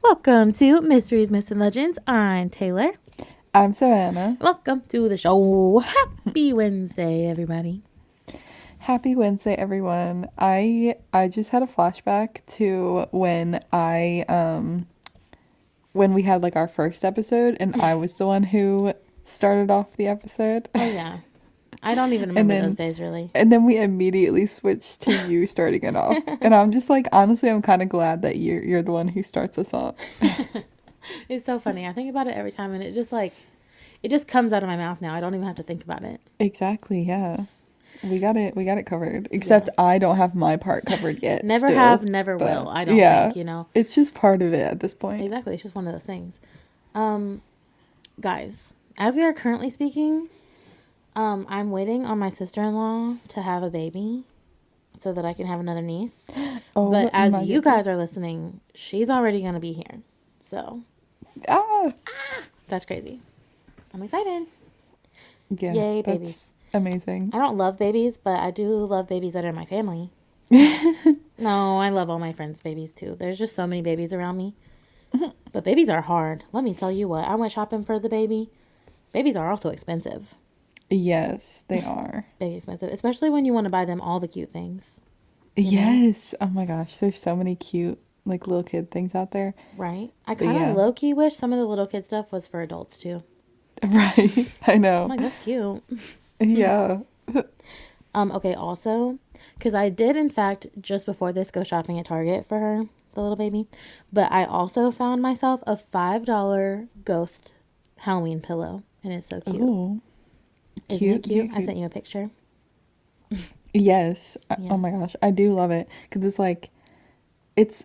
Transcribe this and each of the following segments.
Welcome to Mysteries, Myths, and Legends. I'm Taylor. I'm Savannah. Welcome to the show. Happy Wednesday, everybody. Happy Wednesday, everyone. I just had a flashback to when we had like our first episode and I was the one who started off the episode. Oh, yeah. I don't even remember those days, really. And then we immediately switched to you starting it off. And I'm just like, honestly, I'm kind of glad that you're the one who starts us off. It's so funny. I think about it every time and it just comes out of my mouth now. I don't even have to think about it. Exactly, yeah. We got it covered. Except I don't have my part covered yet. Never still, have, never will. I don't think, you know. It's just part of it at this point. Exactly. It's just one of those things. Guys, as we are currently speaking, I'm waiting on my sister-in-law to have a baby so that I can have another niece. Oh, but as you guys are listening, she's already going to be here. So, that's crazy. I'm excited. Yeah, yay, babies. Amazing. I don't love babies, but I do love babies that are in my family. No, I love all my friends' babies too. There's just so many babies around me. But babies are hard. Let me tell you what. I went shopping for the baby. Babies are also expensive. Yes, they are. Big expensive. Especially when you want to buy them all the cute things. Yes. Oh my gosh. There's so many cute like little kid things out there. Right. I kind of low-key wish some of the little kid stuff was for adults too. Right. I know. I'm like, that's cute. Yeah. Okay, also, because I did, in fact, just before this, go shopping at Target for her, the little baby. But I also found myself a $5 ghost Halloween pillow. And it's so cute. Ooh. Isn't it cute? I sent you a picture. Yes. Oh my gosh. I do love it. Because it's like, it's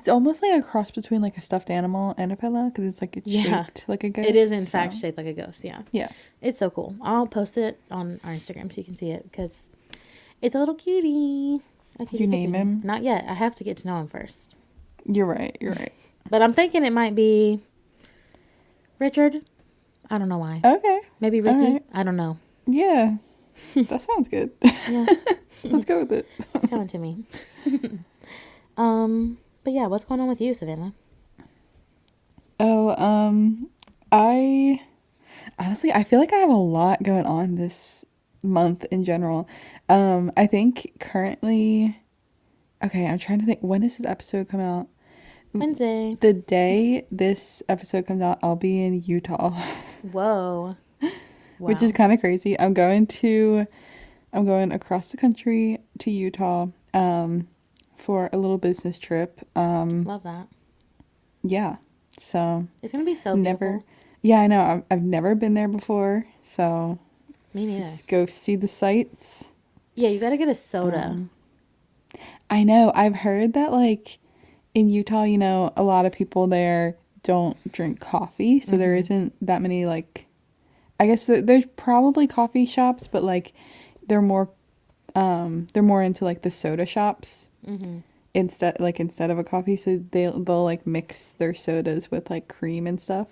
almost like a cross between like a stuffed animal and a pillow. Because it's like, it's shaped like a ghost. It is in fact shaped like a ghost. Yeah. Yeah. It's so cool. I'll post it on our Instagram so you can see it. Because it's a little cutie. You name him? Not yet. I have to get to know him first. You're right. You're right. But I'm thinking it might be Richard. I don't know why. Okay. Maybe Ricky. Right. I don't know. Yeah. That sounds good. Yeah. Let's go with it. It's coming to me. But yeah, what's going on with you, Savannah? Oh, I honestly I feel like I have a lot going on this month in general. I think currently, okay, I'm trying to think, when does this episode come out? Wednesday. The day this episode comes out, I'll be in Utah. Whoa. Wow. Which is kind of crazy. I'm going across the country to Utah for a little business trip. Love that. Yeah. So it's gonna be so beautiful. Yeah, I know. I've never been there before, so me neither. Just go see the sights. Yeah, you gotta get a soda. I know. I've heard that like in Utah, you know, a lot of people there don't drink coffee, so there isn't that many like. I guess there's probably coffee shops, but like they're more into like the soda shops instead of a coffee. So they'll like mix their sodas with like cream and stuff,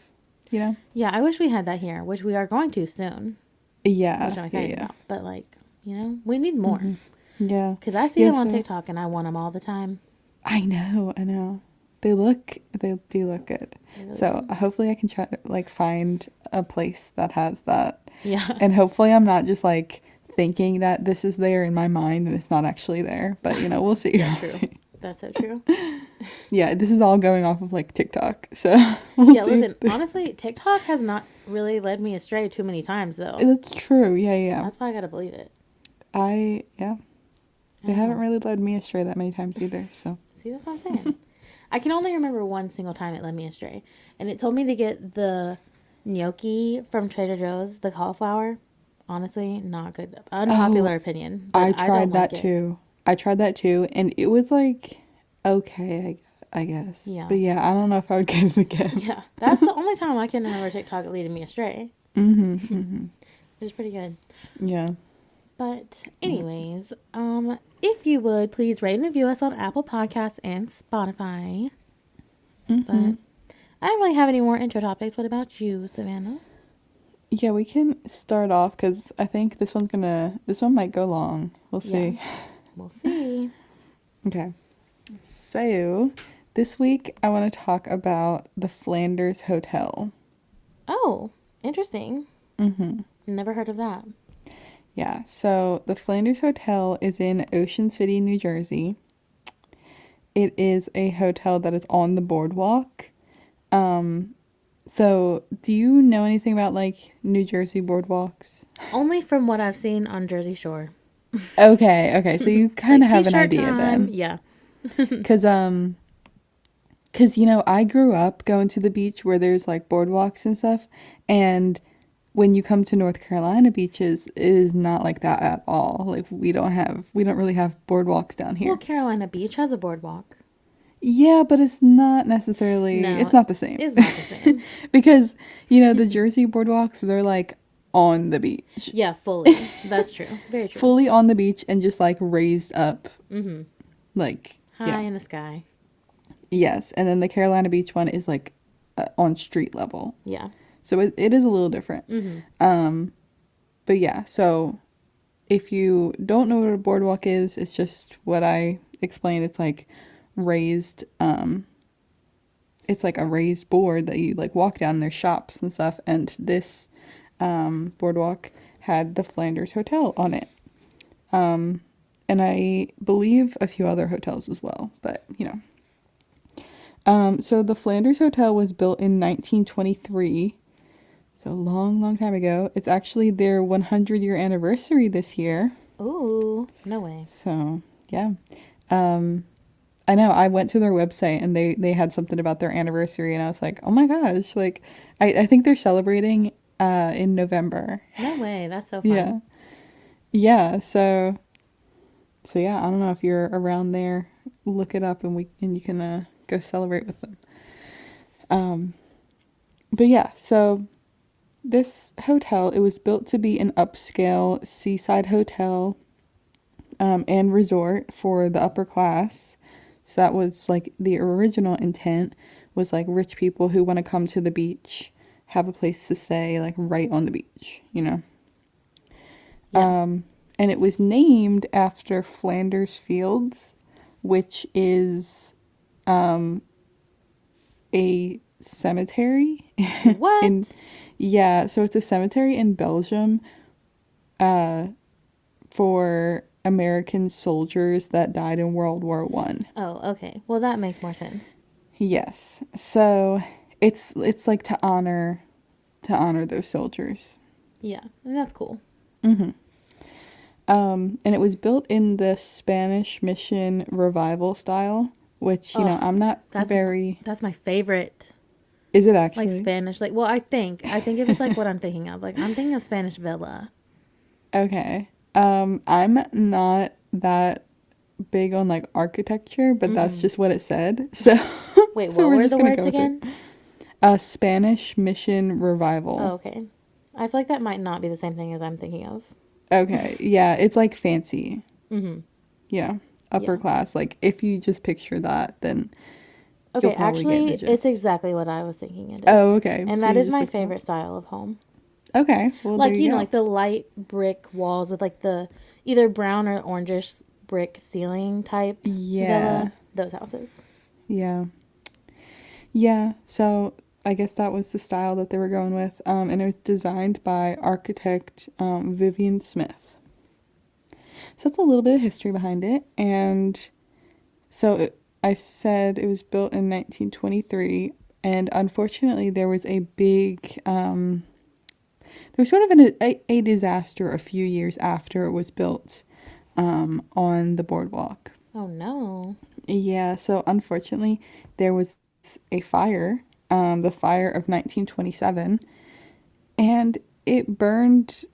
you know. Yeah, I wish we had that here, which we are going to soon. Yeah, which I'm excited about. But like, you know, we need more. Yeah, because I see them on TikTok and I want them all the time. I know. They do look good. Really so do. Hopefully I can try to like find a place that has that. Yeah. And hopefully I'm not just like thinking that this is there in my mind and it's not actually there. But you know, we'll see. Yeah, true. That's so true. Yeah, this is all going off of like TikTok. So yeah, listen, honestly, TikTok has not really led me astray too many times though. That's true. Yeah. That's why I gotta believe it. They haven't really led me astray that many times either. So see, that's what I'm saying. I can only remember one single time it led me astray. And it told me to get the gnocchi from Trader Joe's, the cauliflower. Honestly, not good. Unpopular opinion. I tried that too. I tried that too. And it was like, okay, I guess. Yeah. But yeah, I don't know if I would get it again. Yeah. That's the only time I can remember TikTok leading me astray. It was pretty good. Yeah. But anyways, if you would please rate and review us on Apple Podcasts and Spotify. But I don't really have any more intro topics. What about you, Savannah? Yeah, we can start off because I think this one might go long. We'll see. Yeah. We'll see. Okay. So this week I want to talk about the Flanders Hotel. Oh, interesting. Mm-hmm. Never heard of that. Yeah, so the Flanders Hotel is in Ocean City, New Jersey. It is a hotel that is on the boardwalk. Um, so do you know anything about like New Jersey boardwalks? Only from what I've seen on Jersey Shore. Okay, so you It's kind like of have an t-shirt idea time. then. Yeah. 'Cause I grew up going to the beach where there's like boardwalks and stuff, and when you come to North Carolina beaches, it is not like that at all. Like we don't really have boardwalks down Well, here. Carolina Beach has a boardwalk. Yeah, but it's not necessarily, it's No, not the same. it's not the same. Because, the Jersey boardwalks, they're like on the beach. Yeah, fully. That's true. Very true. Fully on the beach and just like raised up. Mm-hmm. Like, High yeah. in the sky. Yes. And then the Carolina Beach one is like on street level. Yeah. So it is a little different. Mm-hmm. But yeah, so if you don't know what a boardwalk is, it's just what I explained. It's like raised, it's like a raised board that you like walk down, and there's shops and stuff. And this boardwalk had the Flanders Hotel on it. And I believe a few other hotels as well, but so the Flanders Hotel was built in 1923. So long time ago. It's actually their 100-year anniversary this year. Ooh, no way. So, yeah. I know, I went to their website and they had something about their anniversary and I was like, oh my gosh, like, I think they're celebrating in November. No way. That's so fun. Yeah. Yeah, so yeah, I don't know if you're around there, look it up and you can go celebrate with them. But yeah, so this hotel, it was built to be an upscale seaside hotel and resort for the upper class. So that was like the original intent, was like rich people who want to come to the beach, have a place to stay like right on the beach, Yeah. And it was named after Flanders Fields, which is a cemetery. What? Yeah, so it's a cemetery in Belgium for American soldiers that died in World War One. Oh, okay. Well, that makes more sense. Yes. So it's like to honor those soldiers. Yeah, and that's cool. And it was built in the Spanish Mission Revival style, which, Oh, I'm not That's very... That's my favorite. Is it Like actually? Spanish. Like, well, I think if it's like what I'm thinking of. Like, I'm thinking of Spanish Villa. Okay. I'm not that big on like architecture, but that's just what it said. So Wait, so what we're were just the gonna words go with it. again? Spanish Mission Revival. Oh, okay. I feel like that might not be the same thing as I'm thinking of. Okay. Yeah, it's like fancy. Mm-hmm. Upper Yeah. class. Like if you just picture that, then Okay, you'll probably get actually, the gist. it's exactly what I was thinking it is. Oh, okay. And So that you is just my looked it up. favorite style of home. Okay. Well, Like, there you go. like the light brick walls with like the either brown or orangish brick ceiling type Yeah. villa. Those houses. Yeah. Yeah. So I guess that was the style that they were going with. And it was designed by architect Vivian Smith. So that's a little bit of history behind it. And so I said it was built in 1923. And unfortunately, there was a big, there was sort of a disaster a few years after it was built on the boardwalk. Oh no. Yeah, so unfortunately, there was a fire, the fire of 1927, and it burned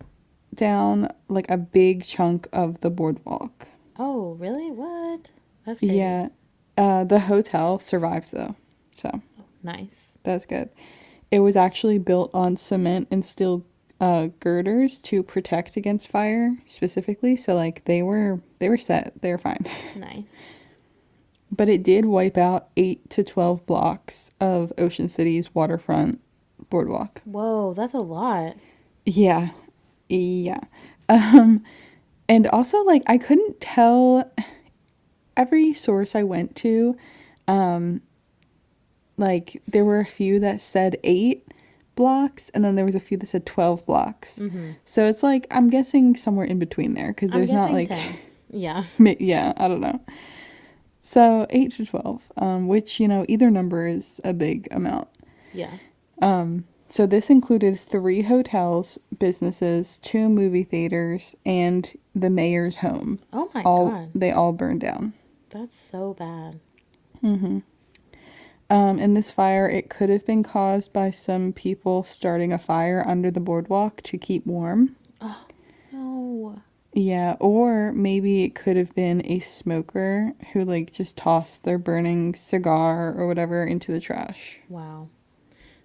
down like a big chunk of the boardwalk. Oh, really? What? That's crazy. Yeah, the hotel survived though, so Nice. that's good. It was actually built on cement and steel girders to protect against fire specifically, so like they were set, they were fine. Nice. But it did wipe out 8 to 12 blocks of Ocean City's waterfront boardwalk. Whoa, that's a lot. Yeah. Yeah. And also, like, I couldn't tell, every source I went to, like there were a few that said 8 blocks, and then there was a few that said 12 blocks. So it's like, I'm guessing somewhere in between there, because I'm there's not guessing like 10. Yeah. yeah, I don't know. So 8 to 12, which, you know, either number is a big amount. Yeah. So this included 3 hotels, businesses, 2 movie theaters, and the mayor's home. Oh my God. They all burned down. That's so bad. In this fire, it could have been caused by some people starting a fire under the boardwalk to keep warm. Oh, no. Yeah, or maybe it could have been a smoker who like just tossed their burning cigar or whatever into the trash. Wow.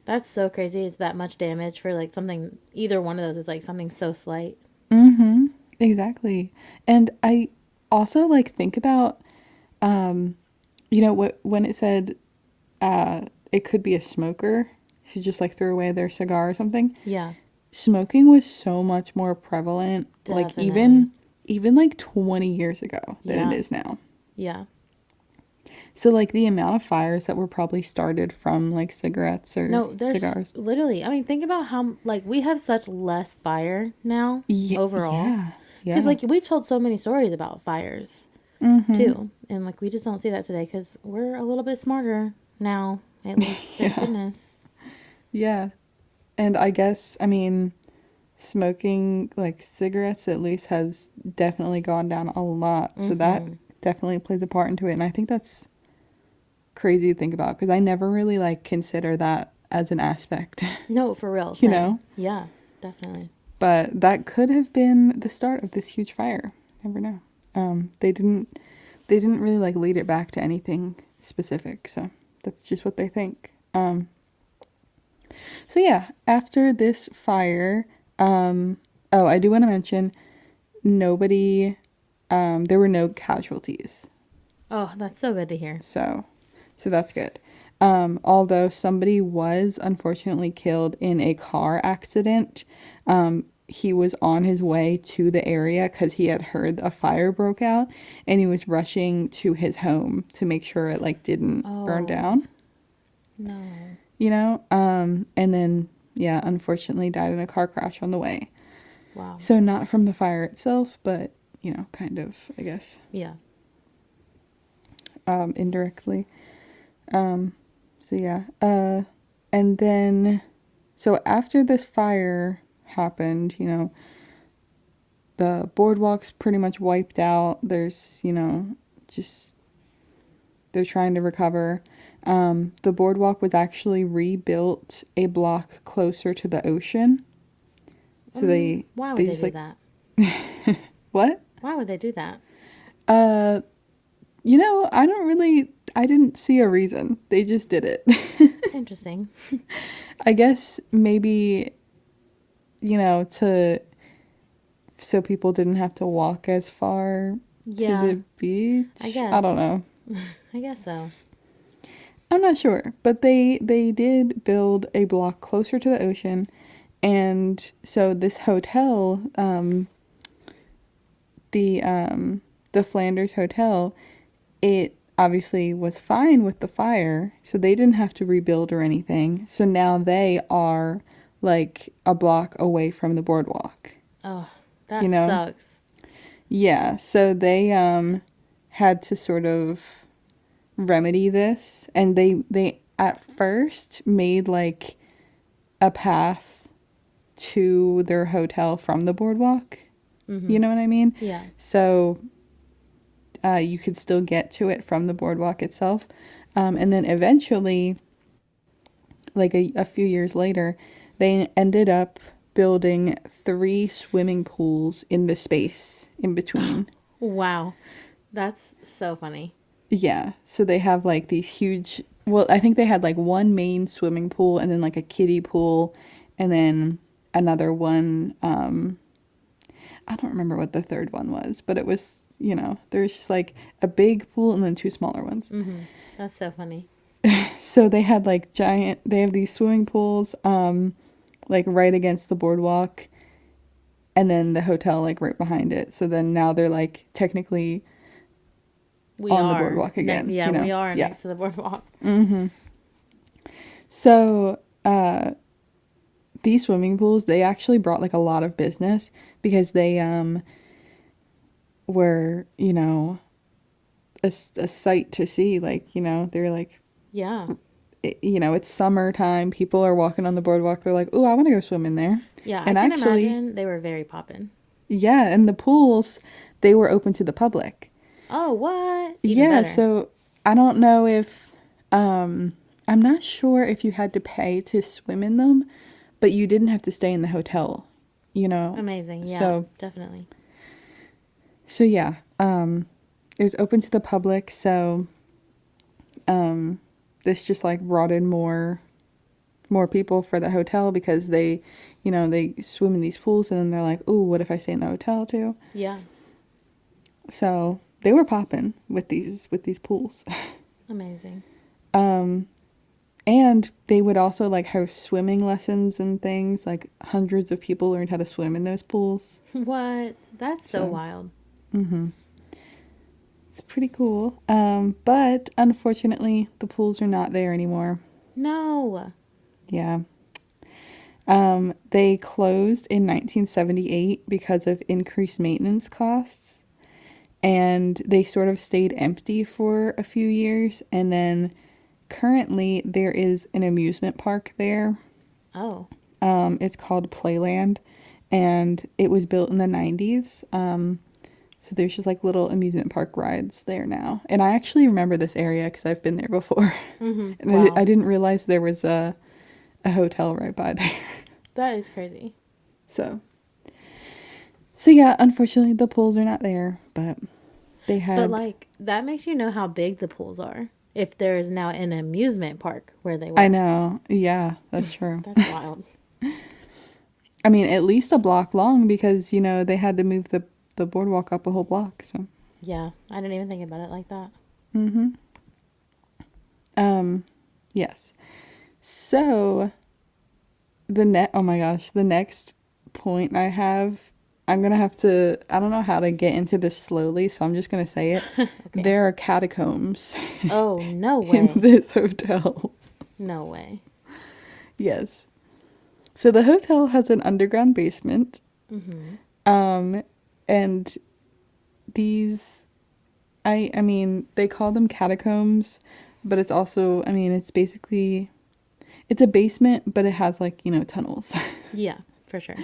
That's so crazy. It's that much damage for like something, either one of those is like something so slight. Mm-hmm. Exactly. And I also like think about, you know, when it said it could be a smoker who just like threw away their cigar or something. Yeah. Smoking was so much more prevalent, like Definitely. even like 20 years ago than Yeah. it is now. Yeah. So like the amount of fires that were probably started from like cigarettes or No, there's cigars. literally, I mean, think about how, like, we have such less fire now overall. Yeah. Because, Yeah. like, we've told so many stories about fires, Mm-hmm. too. And, like, we just don't see that today because we're a little bit smarter now, at least, thank goodness. Yeah. And I guess, I mean, smoking like cigarettes at least has definitely gone down a lot. So that definitely plays a part into it. And I think that's crazy to think about because I never really like consider that as an aspect, No, for real. you Same. know? Yeah, definitely. But that could have been the start of this huge fire. Never know. They didn't really like lead it back to anything specific. So that's just what they think. So yeah, after this fire, oh, I do want to mention nobody, there were no casualties. Oh, that's so good to hear. So that's good. Although somebody was unfortunately killed in a car accident. He was on his way to the area because he had heard a fire broke out and he was rushing to his home to make sure it like didn't burn Oh, down, no. you know? And then, yeah, unfortunately died in a car crash on the way. Wow. So not from the fire itself, but, you know, kind of, I guess, Yeah. indirectly. So yeah. And then, so after this fire happened, you know, the boardwalk's pretty much wiped out. There's, you know, just, they're trying to recover. The boardwalk was actually rebuilt a block closer to the ocean. So Why would they they just do like, that? what? Why would they do that? You know, I didn't see a reason. They just did it. Interesting. I guess maybe, you know, so people didn't have to walk as far Yeah, to the beach. I guess. I don't know. I guess so. I'm not sure, but they did build a block closer to the ocean, and so this hotel, the Flanders Hotel, it obviously was fine with the fire, so they didn't have to rebuild or anything. So now they are like a block away from the boardwalk. Oh, that You know? sucks. Yeah, so they had to sort of remedy this, and they at first made like a path to their hotel from the boardwalk. You know what I mean? Yeah. So you could still get to it from the boardwalk itself. And then eventually, like a few years later, they ended up building 3 swimming pools in the space in between. Wow. That's so funny. Yeah. So they have like these huge, well, I think they had like one main swimming pool and then like a kiddie pool and then another one. I don't remember what the third one was, but it was, you know, there's just like a big pool and then 2 smaller ones. That's so funny. So they had like they have these swimming pools, like right against the boardwalk, and then the hotel like right behind it. So then now they're like technically We on the are boardwalk again. Yeah, you know? we are Yeah. next to the boardwalk. So, these swimming pools, they actually brought like a lot of business because they were, a sight to see. Like, they're like, Yeah. it's summertime. People are walking on the boardwalk. They're like, "Oh, I want to go swim in there." Yeah, I And can actually, imagine they were very poppin'. yeah, and the pools, they were open to the public. Oh, what? Even Yeah, better. so I don't know if, I'm not sure if you had to pay to swim in them, but you didn't have to stay in the hotel, you know. Amazing. Yeah, So, definitely. so yeah, it was open to the public. So, this just like brought in more people for the hotel because they swim in these pools and then they're like, "Ooh, what if I stay in the hotel too?" Yeah. So they were popping with these pools. Amazing. And they would also like host swimming lessons and things. Like hundreds of people learned how to swim in those pools. What? That's so So wild. it's pretty cool. But unfortunately, the pools are not there anymore. No. Yeah. They closed in 1978 because of increased maintenance costs. And they sort of stayed empty for a few years. And then currently there is an amusement park there. Oh. It's called Playland, and it was built in the 90s. So there's just like little amusement park rides there now. And I actually remember this area because I've been there before. Mm-hmm. And I Wow. didn't realize there was a hotel right by there. That is crazy. So, so yeah, unfortunately the pools are not there, but they But had, like that makes you know how big the pools are. If there is now an amusement park where they I were. know, yeah, that's true. That's wild. I mean, at least a block long because, they had to move the boardwalk up a whole block, so. Yeah. I didn't even think about it like that. Mm-hmm. Yes. So oh my gosh, the next point I have, I'm gonna have to, I don't know how to get into this slowly, so I'm just gonna say it. Okay. There are catacombs Oh, no in way. this hotel. No way. Yes. So the hotel has an underground basement. Mm-hmm. And these, I mean, they call them catacombs, but it's also, I mean, it's basically, it's a basement, but it has like, tunnels. Yeah, for sure.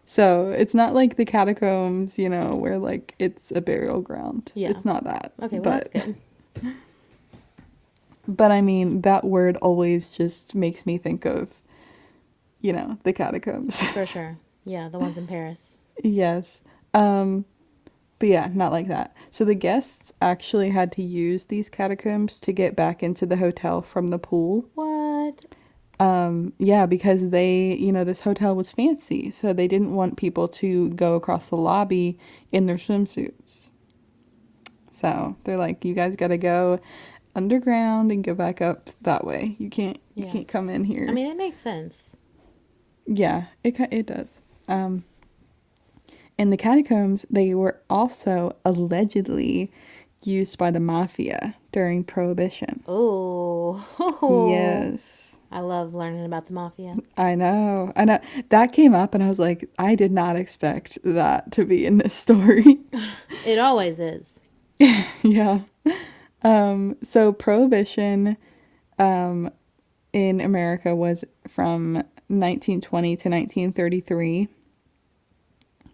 So it's not like the catacombs, where like it's a burial ground. Yeah. It's not that. Okay, well that's good. But I mean, that word always just makes me think of, the catacombs. For sure. Yeah, the ones in Paris. Yes. But yeah, not like that. So the guests actually had to use these catacombs to get back into the hotel from the pool. What? Yeah, because this hotel was fancy, so they didn't want people to go across the lobby in their swimsuits. So they're like, you guys gotta go underground and go back up that way. You Yeah. can't come in here. I mean, it makes sense. Yeah, it does. In the catacombs, they were also allegedly used by the mafia during Prohibition. Oh. Yes. I love learning about the mafia. I know. I know. That came up and I was like, I did not expect that to be in this story. It always is. Yeah. So Prohibition in America was from 1920 to 1933.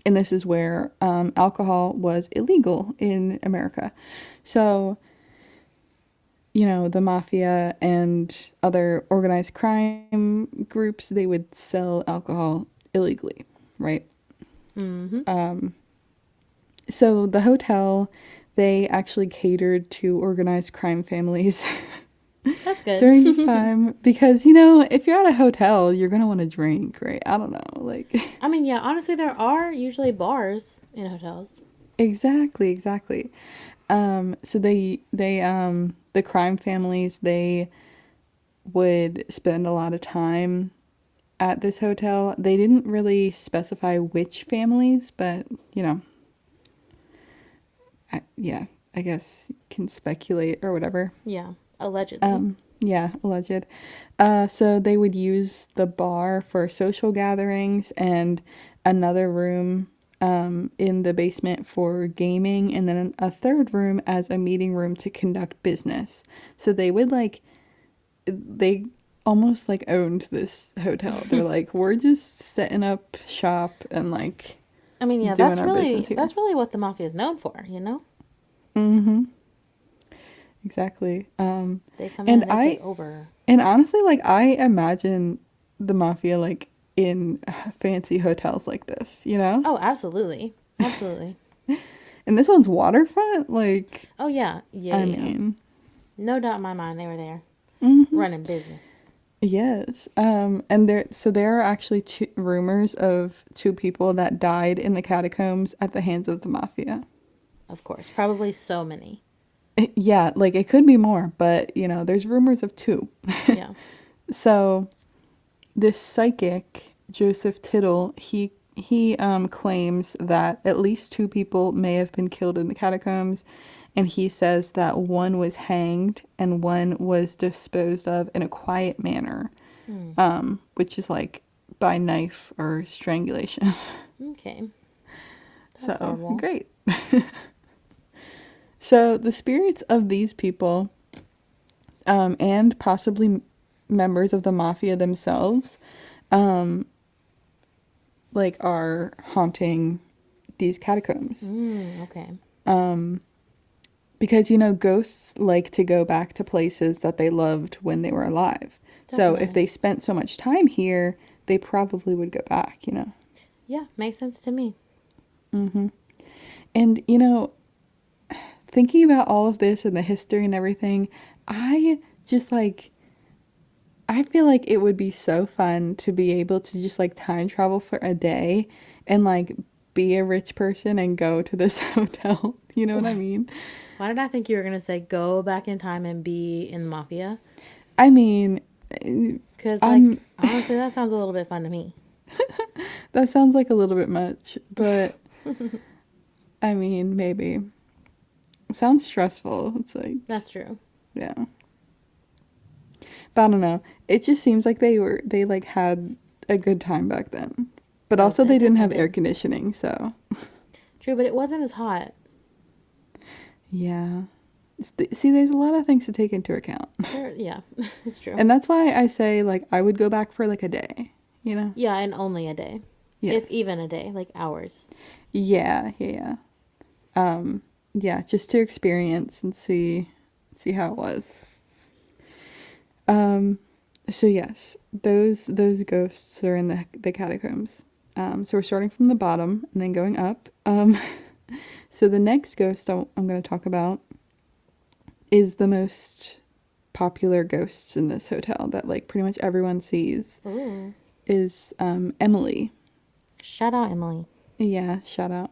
And this is where alcohol was illegal in America. So, the mafia and other organized crime groups, they would sell alcohol illegally, right? Mm-hmm. So the hotel, they actually catered to organized crime families That's good. during this time because, if you're at a hotel, you're going to want to drink, right? I don't know, like. I mean, yeah, honestly, there are usually bars in hotels. Exactly. So the crime families, they would spend a lot of time at this hotel. They didn't really specify which families, but, yeah, I guess you can speculate or whatever. Yeah, allegedly. Yeah, alleged. So they would use the bar for social gatherings and another room in the basement for gaming, and then a third room as a meeting room to conduct business. So they would they almost like owned this hotel. They're like, we're just setting up shop and like I mean, yeah, doing our business here. that's really what the mafia is known for, you know? Mm-hmm. Exactly. They come in And and they take over. and honestly, like I imagine the mafia like in fancy hotels like this, you know? Oh, absolutely. Absolutely. And this one's waterfront, like Oh, yeah. Yeah, I yeah. mean, No doubt in my mind they were there mhm. running business. Yes. And there are actually two rumors of two people that died in the catacombs at the hands of the mafia. Of course. Probably so many. Yeah, like it could be more, but you know, there's rumors of two. Yeah. So this psychic, Joseph Tittle, he claims that at least two people may have been killed in the catacombs, and he says that one was hanged and one was disposed of in a quiet manner, Hmm. which is like by knife or strangulation. Okay. That's So horrible. great. So the spirits of these people, and possibly members of the mafia themselves, um, like are haunting these catacombs. Okay. Because you know ghosts like to go back to places that they loved when they were alive. So if Definitely. they spent so much time here, they probably would go back, you know. Yeah, makes sense to me. And you know, thinking about all of this and the history and everything, I just like I feel like it would be so fun to be able to just like time travel for a day and like be a rich person and go to this hotel. You know what I mean? Why did I think you were going to say go back in time and be in the mafia? I mean, Because, like, I'm honestly, that sounds a little bit fun to me. that sounds like a little bit much, but I mean, maybe. It sounds stressful. It's like, That's true. yeah. But I don't know. It just seems like they like had a good time back then. But Oh, also they they didn't have definitely air did. conditioning, so True, but it wasn't as hot. yeah. See, there's a lot of things to take into account. Yeah, it's true. And that's why I say like I would go back for like a day, you know? Yeah, and only a day. If Yes. even a day, like hours. Yeah, yeah, yeah. Yeah, just to experience and see how it was. Um so yes, those ghosts are in the catacombs. So we're starting from the bottom and then going up. So the next ghost I'm going to talk about is the most popular ghosts in this hotel that like pretty much everyone sees Ooh. is Emily. Shout out, Emily. Yeah, shout out.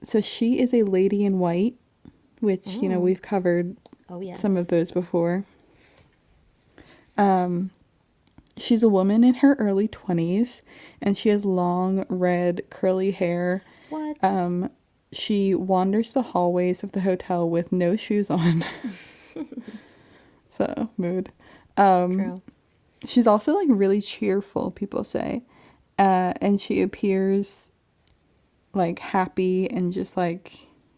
So she is a lady in white, which you know we've covered Oh, yes. some of those before. She's a woman in her early 20s, and she has long red curly hair. What? She wanders the hallways of the hotel with no shoes on. So, mood. True. She's also like really cheerful, people say. And she appears like happy and just like,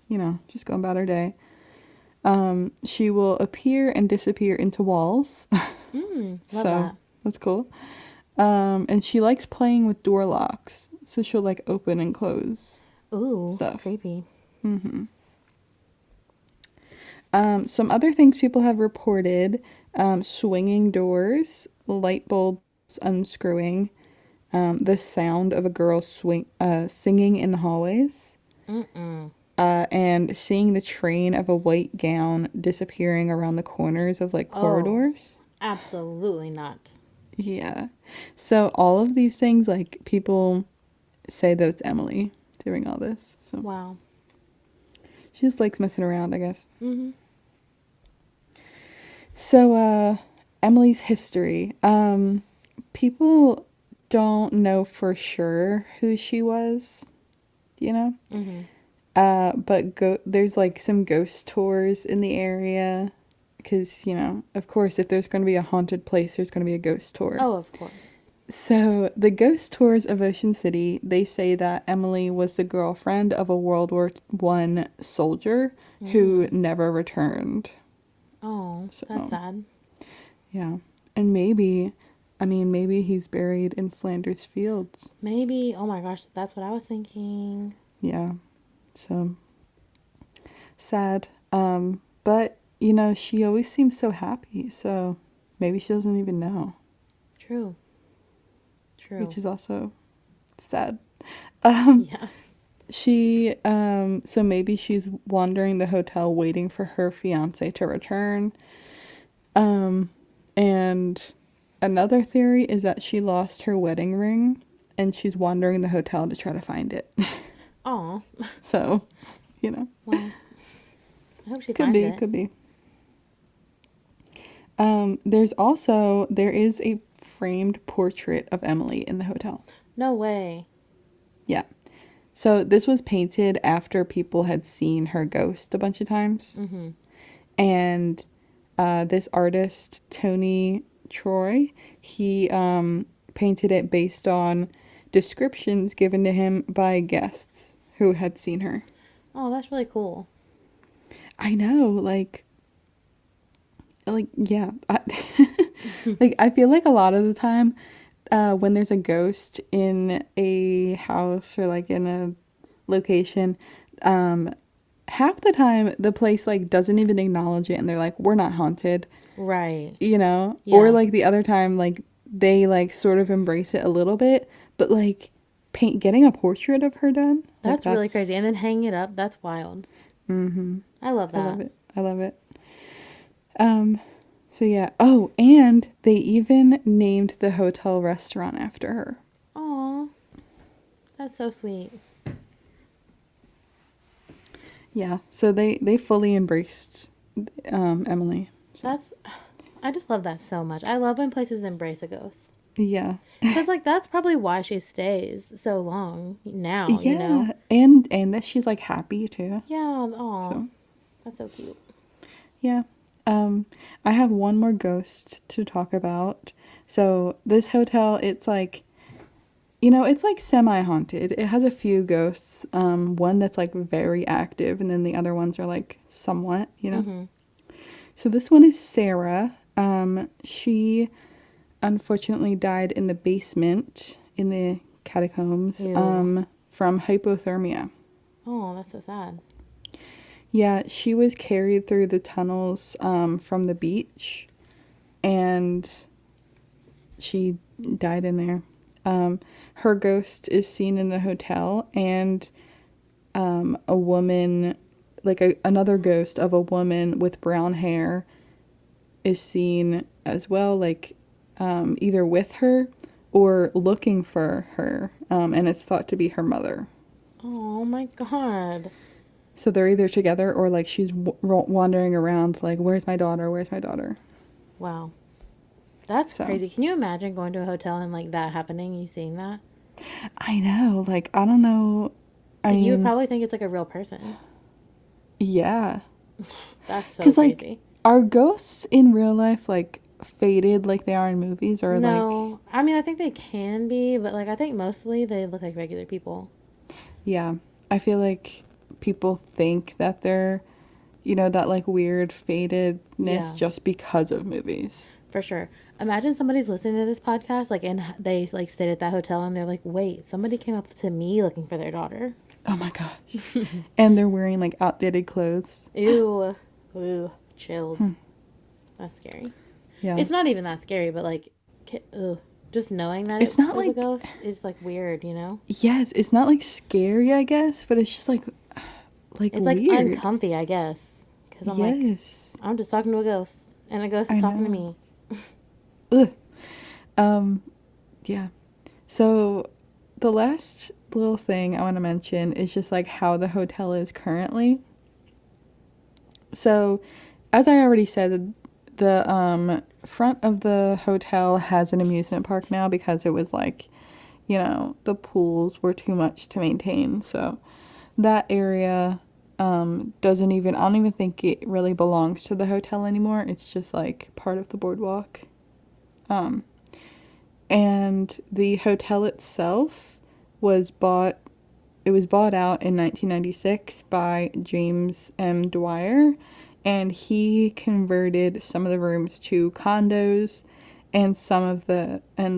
you know, just going about her day. She will appear and disappear into walls. Love So that. that's cool. And she likes playing with door locks. So she'll like open and close Ooh, stuff. creepy. Some other things people have reported, swinging doors, light bulbs unscrewing, the sound of a girl singing in the hallways, and seeing the train of a white gown disappearing around the corners of like Oh, corridors. absolutely not. Yeah. So all of these things, like people say that it's Emily doing all this. So Wow. she just likes messing around, I guess. Mm-hmm. So, Emily's history. People don't know for sure who she was, you know? But there's like some ghost tours in the area because, you know, of course, if there's going to be a haunted place, there's going to be a ghost tour. Oh, of course. So the ghost tours of Ocean City, they say that Emily was the girlfriend of a World War I soldier who never returned. Oh, So, that's sad. yeah. And maybe, I mean, maybe he's buried in Flanders Fields. Maybe. Oh my gosh, that's what I was thinking. Yeah. So sad. But, you know, she always seems so happy. So maybe she doesn't even know. True. True. Which is also sad. Yeah. So maybe she's wandering the hotel waiting for her fiance to return. And another theory is that she lost her wedding ring and she's wandering the hotel to try to find it. Aw. So, you know. Well, I hope she finds it. Could be. There is a framed portrait of Emily in the hotel. No way. Yeah. So this was painted after people had seen her ghost a bunch of times. Mm-hmm. And this artist, Tony Troy, he painted it based on descriptions given to him by guests who had seen her. Oh, that's really cool. I know, like yeah. Like, I feel like a lot of the time, when there's a ghost in a house or like in a location, half the time the place like doesn't even acknowledge it and they're like, we're not haunted, Right. you know? Yeah. Or like the other time, like they like sort of embrace it a little bit, but like getting a portrait of her done. That's really crazy. And then hang it up. That's wild. Mm-hmm. I love that. I love it. So yeah. Oh, and they even named the hotel restaurant after her. Aw. That's so sweet. Yeah. So they fully embraced Emily. So. I just love that so much. I love when places embrace a ghost. Yeah. Because, like, that's probably why she stays so long now, Yeah. you know? And that she's, like, happy, too. Yeah. Aw. So. That's so cute. Yeah. I have one more ghost to talk about. So, this hotel, it's, like, you know, it's, like, semi-haunted. It has a few ghosts. One that's, like, very active, and then the other ones are, like, somewhat, you know? Mm-hmm. So, this one is Sarah. She unfortunately died in the basement in the catacombs from hypothermia. Oh, that's so sad. Yeah, she was carried through the tunnels from the beach and she died in there. Her ghost is seen in the hotel, and a woman, like another ghost of a woman with brown hair is seen as well, like either with her or looking for her, and it's thought to be her mother. Oh my God. So they're either together or like she's wandering around like, where's my daughter, where's my daughter. Wow, that's crazy. Can you imagine going to a hotel and like that happening, you seeing that? I know, like, I don't know, you would probably think it's like a real person. Yeah. That's so crazy. Like, are ghosts in real life like faded like they are in movies, or no, I mean, I think they can be, but like I think mostly they look like regular people. Yeah, I feel like people think that they're, you know, that like weird fadedness just because of movies. For sure. Imagine somebody's listening to this podcast, like, and they like stayed at that hotel and they're like, wait, somebody came up to me looking for their daughter. Oh my gosh. And they're wearing like outdated clothes. Ew. Ooh, chills. That's scary. Yeah. It's not even that scary, but like, just knowing that it's not like a ghost is like weird, you know? Yes, it's not like scary, I guess, but it's just like it's weird. like uncomfy, I guess. Because I'm like, I'm just talking to a ghost, and a ghost is talking to me. Ugh. Yeah. So the last little thing I want to mention is just like how the hotel is currently. So, as I already said, the front of the hotel has an amusement park now because it was like, you know, the pools were too much to maintain. So that area doesn't even, I don't even think it really belongs to the hotel anymore. It's just like part of the boardwalk. Um, and the hotel itself was bought, it was bought out in 1996 by James M. Dwyer, and he converted some of the rooms to condos, and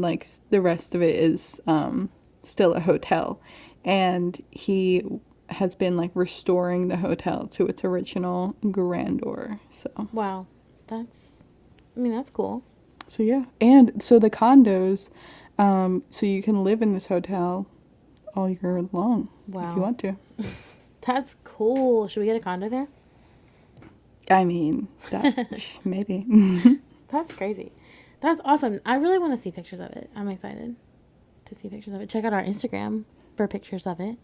like the rest of it is still a hotel. And he has been like restoring the hotel to its original grandeur. So Wow. That's cool. so yeah, and so the condos, so you can live in this hotel all year long if you Wow. want to. That's cool. Should we get a condo there? I mean, that maybe. That's crazy. That's awesome. I really want to see pictures of it. I'm excited to see pictures of it. Check out our Instagram for pictures of it.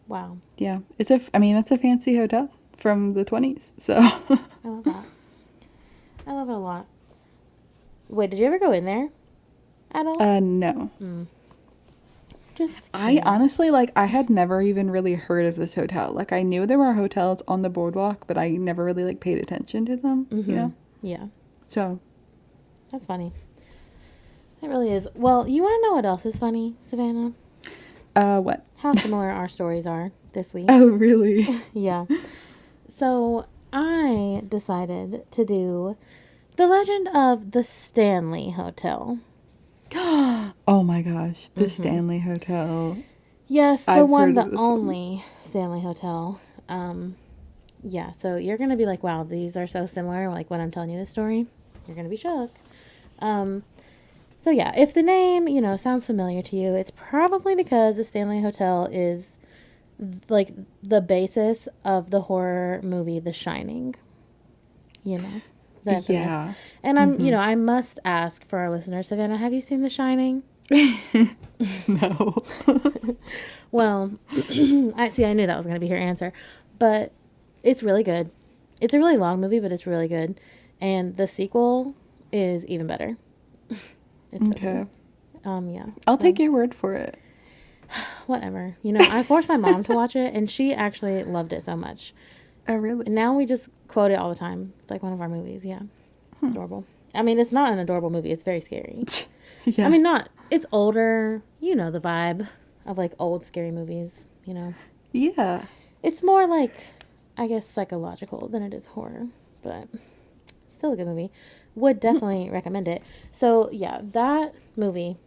Wow. Yeah, I mean, it's a fancy hotel from the 20s. So I love that. I love it a lot. Wait, did you ever go in there at all? no. Just I curious. honestly, like, I had never even really heard of this hotel. Like, I knew there were hotels on the boardwalk, but I never really, like, paid attention to them, you know? Yeah. So, That's funny. It really is. Well, you want to know what else is funny, Savannah? what? How similar our stories are this week. Oh, really? Yeah. So I decided to do the legend of the Stanley Hotel. Oh my gosh, the Stanley Hotel. Yes, the I've one, heard the of this one. only Stanley Hotel. Yeah, so you're going to be like, wow, these are so similar. Like when I'm telling you this story, you're going to be shook. So yeah, if the name, sounds familiar to you, it's probably because the Stanley Hotel is like the basis of the horror movie The Shining. The infamous. Yeah. And I must ask for our listeners, Savannah, have you seen The Shining? No. Well, I knew that was going to be her answer, but it's really good. It's a really long movie, but it's really good. And the sequel is even better. It's so Okay. good. Yeah. I'll so- take your word for it. Whatever. I forced my mom to watch it, and she actually loved it so much. Oh, really? And now we just quote it all the time. It's like one of our movies. Yeah. It's adorable. I mean, it's not an adorable movie. It's very scary. Yeah. I mean, it's older. You know the vibe of like old scary movies, Yeah. It's more like, I guess, psychological than it is horror, but still a good movie. Would definitely recommend it. So, yeah, that movie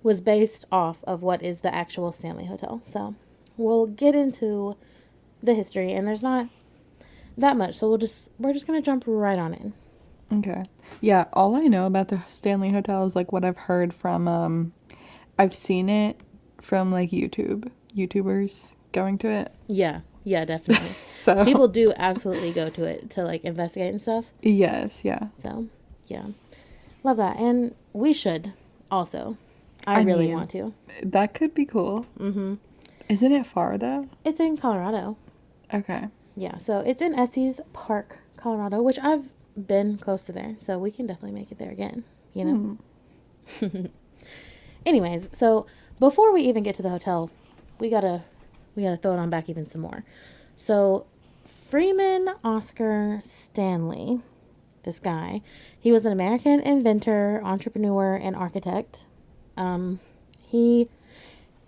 was based off of what is the actual Stanley Hotel. So, we'll get into the history, and there's not that much, so we're just going to jump right on in. Okay. Yeah, all I know about the Stanley Hotel is like what I've heard from I've seen it from like YouTubers going to it. Yeah, definitely. So People do absolutely go to it to like investigate and stuff. yes, yeah. So, yeah. Love that. And we should also. I really mean, want to. That could be cool. Mm-hmm. Isn't it far though? It's in Colorado. Okay. Yeah, so it's in Estes Park, Colorado, which I've been close to there. So we can definitely make it there again, Anyways, so before we even get to the hotel, we gotta throw it on back even some more. So Freeman Oscar Stanley, this guy, he was an American inventor, entrepreneur, and architect.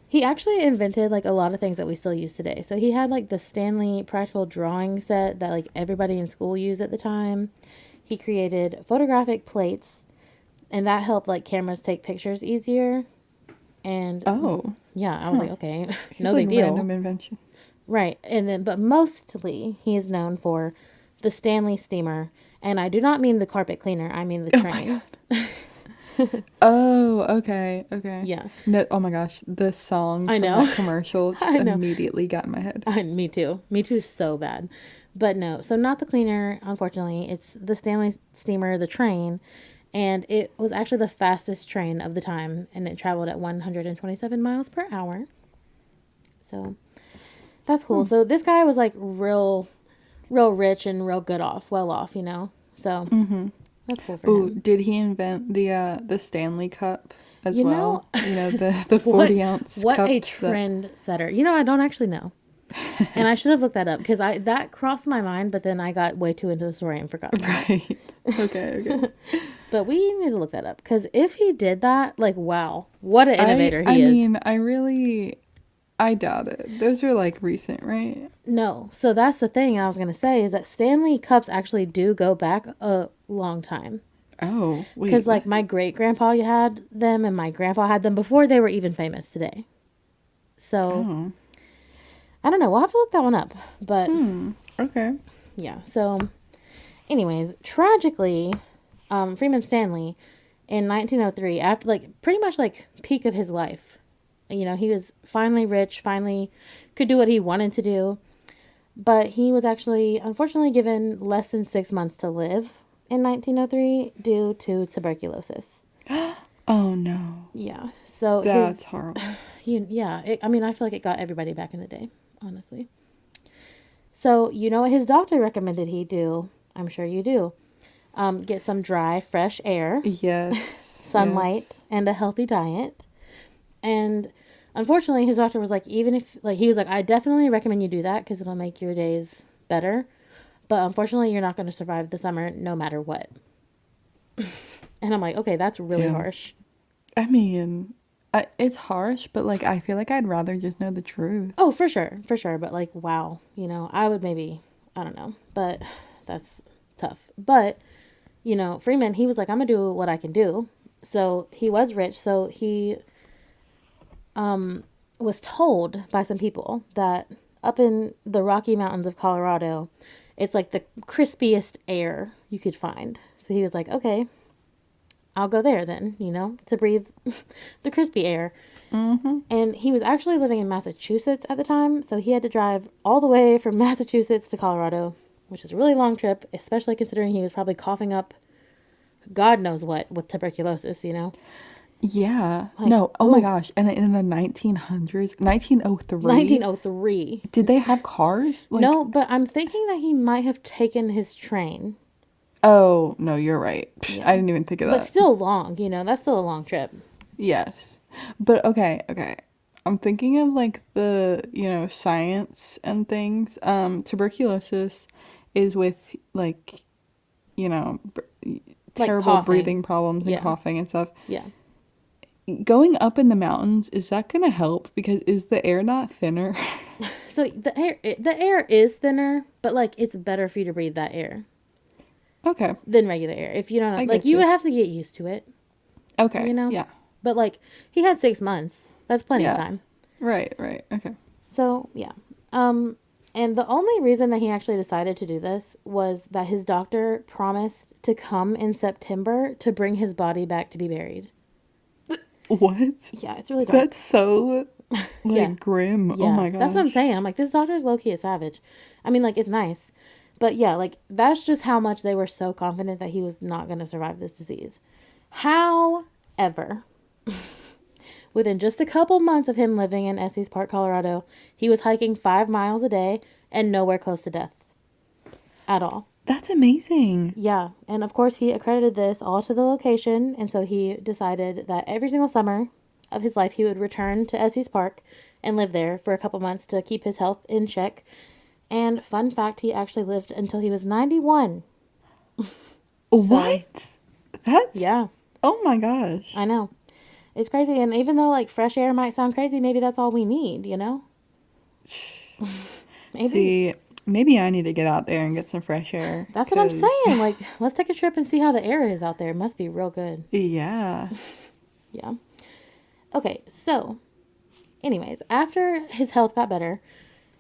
He actually invented like a lot of things that we still use today. So he had like the Stanley practical drawing set that like everybody in school used at the time. He created photographic plates, and that helped like cameras take pictures easier. And yeah, I was like, okay, no big deal. Random invention. Right. And then, but mostly he is known for the Stanley steamer. And I do not mean the carpet cleaner. I mean the train. Oh, okay. Yeah. No, oh my gosh, the song I from know. that commercial just I know. immediately got in my head. Me too. Me too so bad. But no, so not the cleaner, unfortunately. It's the Stanley steamer, the train. And it was actually the fastest train of the time. And it traveled at 127 miles per hour. So that's cool. So this guy was like real rich and real well off, So that's cool for Ooh, him. did he invent the Stanley Cup as You well? know- The 40 ounce What a cups that- trend setter. I don't actually know. And I should have looked that up because I that crossed my mind, but then I got way too into the story and forgot about it. Right. Okay, okay. But we need to look that up because if he did that, like, wow, what an I innovator I he is. mean, I doubt it. Those are like recent, right? No, so that's the thing I was gonna say is that Stanley cups actually do go back a long time. Oh, Because wait, what? like my great grandpa had them, and my grandpa had them before they were even famous today. So Oh. I don't know. We'll have to look that one up. But Okay. yeah. So, anyways, tragically, Freeman Stanley in 1903, after like pretty much like peak of his life, he was finally rich, finally could do what he wanted to do. But he was actually, unfortunately, given less than 6 months to live in 1903 due to tuberculosis. Oh no. Yeah. So That's horrible. I mean, I feel like it got everybody back in the day, honestly. So, you know what his doctor recommended he do? I'm sure you do. Get some dry, fresh air, Yes. sunlight, Yes. and a healthy diet. And unfortunately, his doctor was like, even if, like, he was like, I definitely recommend you do that because it'll make your days better. But unfortunately, you're not going to survive the summer no matter what. And I'm like, okay, that's really Damn. harsh. I mean, it's harsh, but like I feel like I'd rather just know the truth. Oh, for sure, for sure. But like, wow, I would maybe, I don't know, but that's tough. But, Freeman, he was like, I'm gonna do what I can do. So he was rich. So he was told by some people that up in the Rocky Mountains of Colorado, it's like the crispiest air you could find. So he was like, okay, I'll go there then, to breathe the crispy air. And he was actually living in Massachusetts at the time, so he had to drive all the way from Massachusetts to Colorado, which is a really long trip, especially considering he was probably coughing up God knows what with tuberculosis. Yeah. Like, No. Oh my oh, gosh. And in the 1900s, 1903, 1903. did they have cars? Like, No, but I'm thinking that he might have taken his train. oh, no, you're right. Yeah. I didn't even think of But that. still long, that's still a long trip. Yes. But okay, okay. I'm thinking of like the, science and things. Tuberculosis is with like, you know, Like terrible coughing. breathing problems and Yeah. coughing and stuff. Yeah. Going up in the mountains, is that gonna help? Because is the air not thinner? So the air is thinner, but like it's better for you to breathe that air Okay, than regular air. If you don't know, I like get you would you. have to get used to it, Okay, you know? yeah. But like he had 6 months. That's plenty of Yeah. time. Right, right. Okay. So, yeah. And the only reason that he actually decided to do this was that his doctor promised to come in September to bring his body back to be buried. What? Yeah, it's really dark. That's so Yeah. like grim. Oh Yeah. my That's what I'm gosh. saying. I'm like, this doctor's low key a savage. I mean, like, it's nice. But yeah, like, that's just how much they were so confident that he was not going to survive this disease. However, within just a couple months of him living in Estes Park, Colorado, he was hiking 5 miles a day and nowhere close to death at all. That's amazing. Yeah, and of course he accredited this all to the location, and so he decided that every single summer of his life he would return to Estes Park and live there for a couple months to keep his health in check. And fun fact, he actually lived until he was 91. So, What? That's yeah, oh my gosh. I know. It's crazy, and even though like fresh air might sound crazy, maybe that's all we need. Maybe. See, maybe I need to get out there and get some fresh air. That's what I'm 'Cause saying. Like, let's take a trip and see how the air is out there. It must be real good. yeah. Yeah. Okay, so, anyways, after his health got better,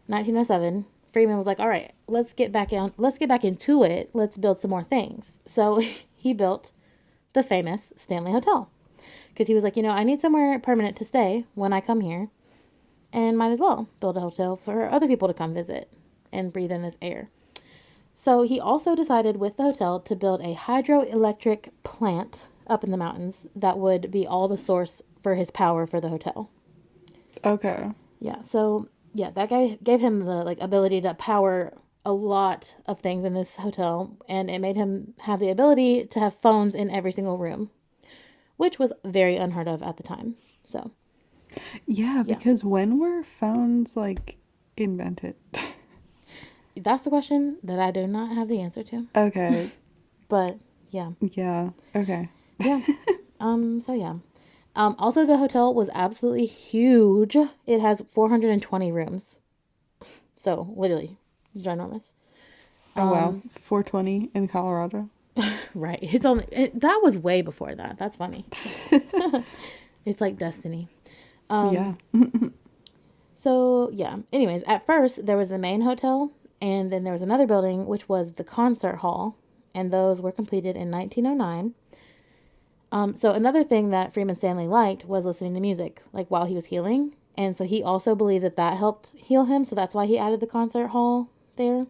1907, Freeman was like, "All right, let's get back into it. Let's build some more things." So he built the famous Stanley Hotel because he was like, I need somewhere permanent to stay when I come here, and might as well build a hotel for other people to come visit and breathe in this air. So he also decided with the hotel to build a hydroelectric plant up in the mountains that would be all the source for his power for the hotel. Okay. Yeah, so yeah, that guy gave him the like ability to power a lot of things in this hotel, and it made him have the ability to have phones in every single room, which was very unheard of at the time. So, Yeah, yeah. because when were phones like invent it? That's the question that I do not have the answer to. Okay. But yeah. Yeah. Okay. Yeah. So yeah. Also the hotel was absolutely huge. It has 420 rooms. So literally ginormous. Oh wow. 420 in Colorado. Right. That was way before that. That's funny. It's like destiny. Yeah. So yeah. Anyways, at first there was the main hotel, and then there was another building which was the concert hall, and those were completed in 1909. So another thing that Freeman Stanley liked was listening to music, like while he was healing, and so he also believed that that helped heal him. So that's why he added the concert hall there,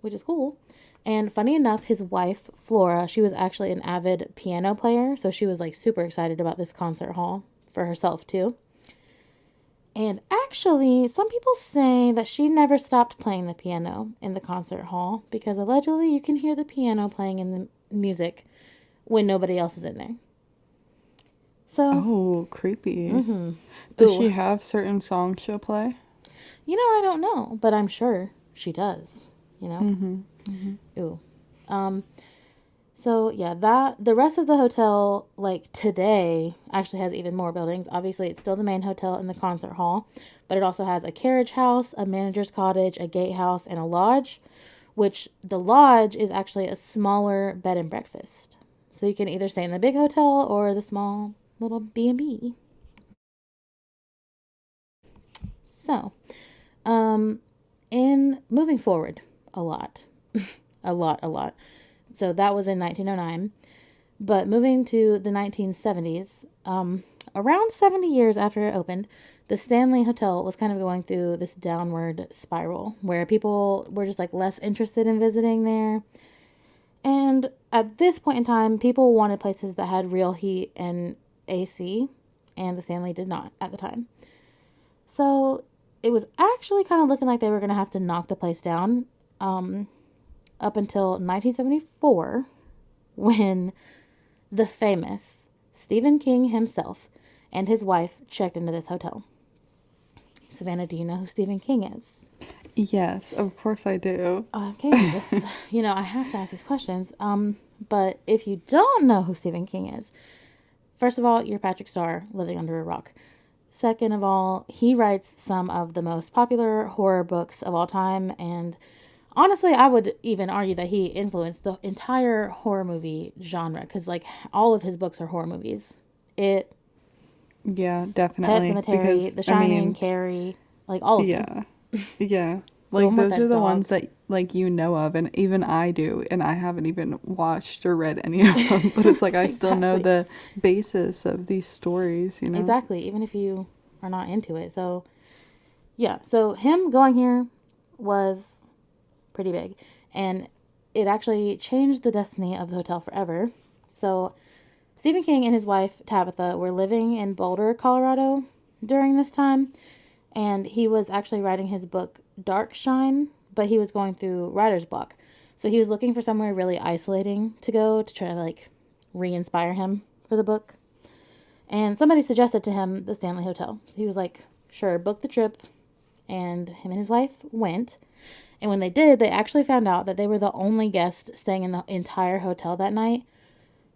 which is cool. And funny enough, his wife Flora, she was actually an avid piano player, so she was like super excited about this concert hall for herself too. And actually, some people say that she never stopped playing the piano in the concert hall because allegedly you can hear the piano playing in the music when nobody else is in there. So, Oh, creepy. Does she have certain songs she'll play? I don't know, but I'm sure she does, you know? Ooh. So yeah, the rest of the hotel, like today, actually has even more buildings. Obviously, it's still the main hotel and the concert hall, but it also has a carriage house, a manager's cottage, a gatehouse, and a lodge, which the lodge is actually a smaller bed and breakfast. So you can either stay in the big hotel or the small little B&B. So, in moving forward, a lot. a lot. So that was in 1909. But moving to the 1970s, around 70 years after it opened, the Stanley Hotel was kind of going through this downward spiral where people were just like less interested in visiting there. And at this point in time, people wanted places that had real heat and AC, and the Stanley did not at the time. So it was actually kind of looking like they were going to have to knock the place down up until 1974 when the famous Stephen King himself and his wife checked into this hotel. Savannah, do you know who Stephen King is? Yes, of course I do. Okay, just, I have to ask these questions. But if you don't know who Stephen King is, first of all, you're Patrick Starr living under a rock. Second of all, he writes some of the most popular horror books of all time, and honestly, I would even argue that he influenced the entire horror movie genre, because like all of his books are horror movies. Yeah, Pet definitely. Cemetery, Because, The Shining, Carrie, like all of them. Yeah. The Like one with those that are the dog. ones that like you know of, and even I do, and I haven't even watched or read any of them, but it's like I still know Exactly. the basis of these stories. Exactly, even if you are not into it. So, yeah, so him going here was pretty big, and it actually changed the destiny of the hotel forever. So, Stephen King and his wife Tabitha were living in Boulder, Colorado during this time, and he was actually writing his book Dark Shine, but he was going through writer's block. So he was looking for somewhere really isolating to go to try to like re-inspire him for the book. And somebody suggested to him the Stanley Hotel. So he was like, sure, book the trip. And him and his wife went. And when they did, they actually found out that they were the only guests staying in the entire hotel that night.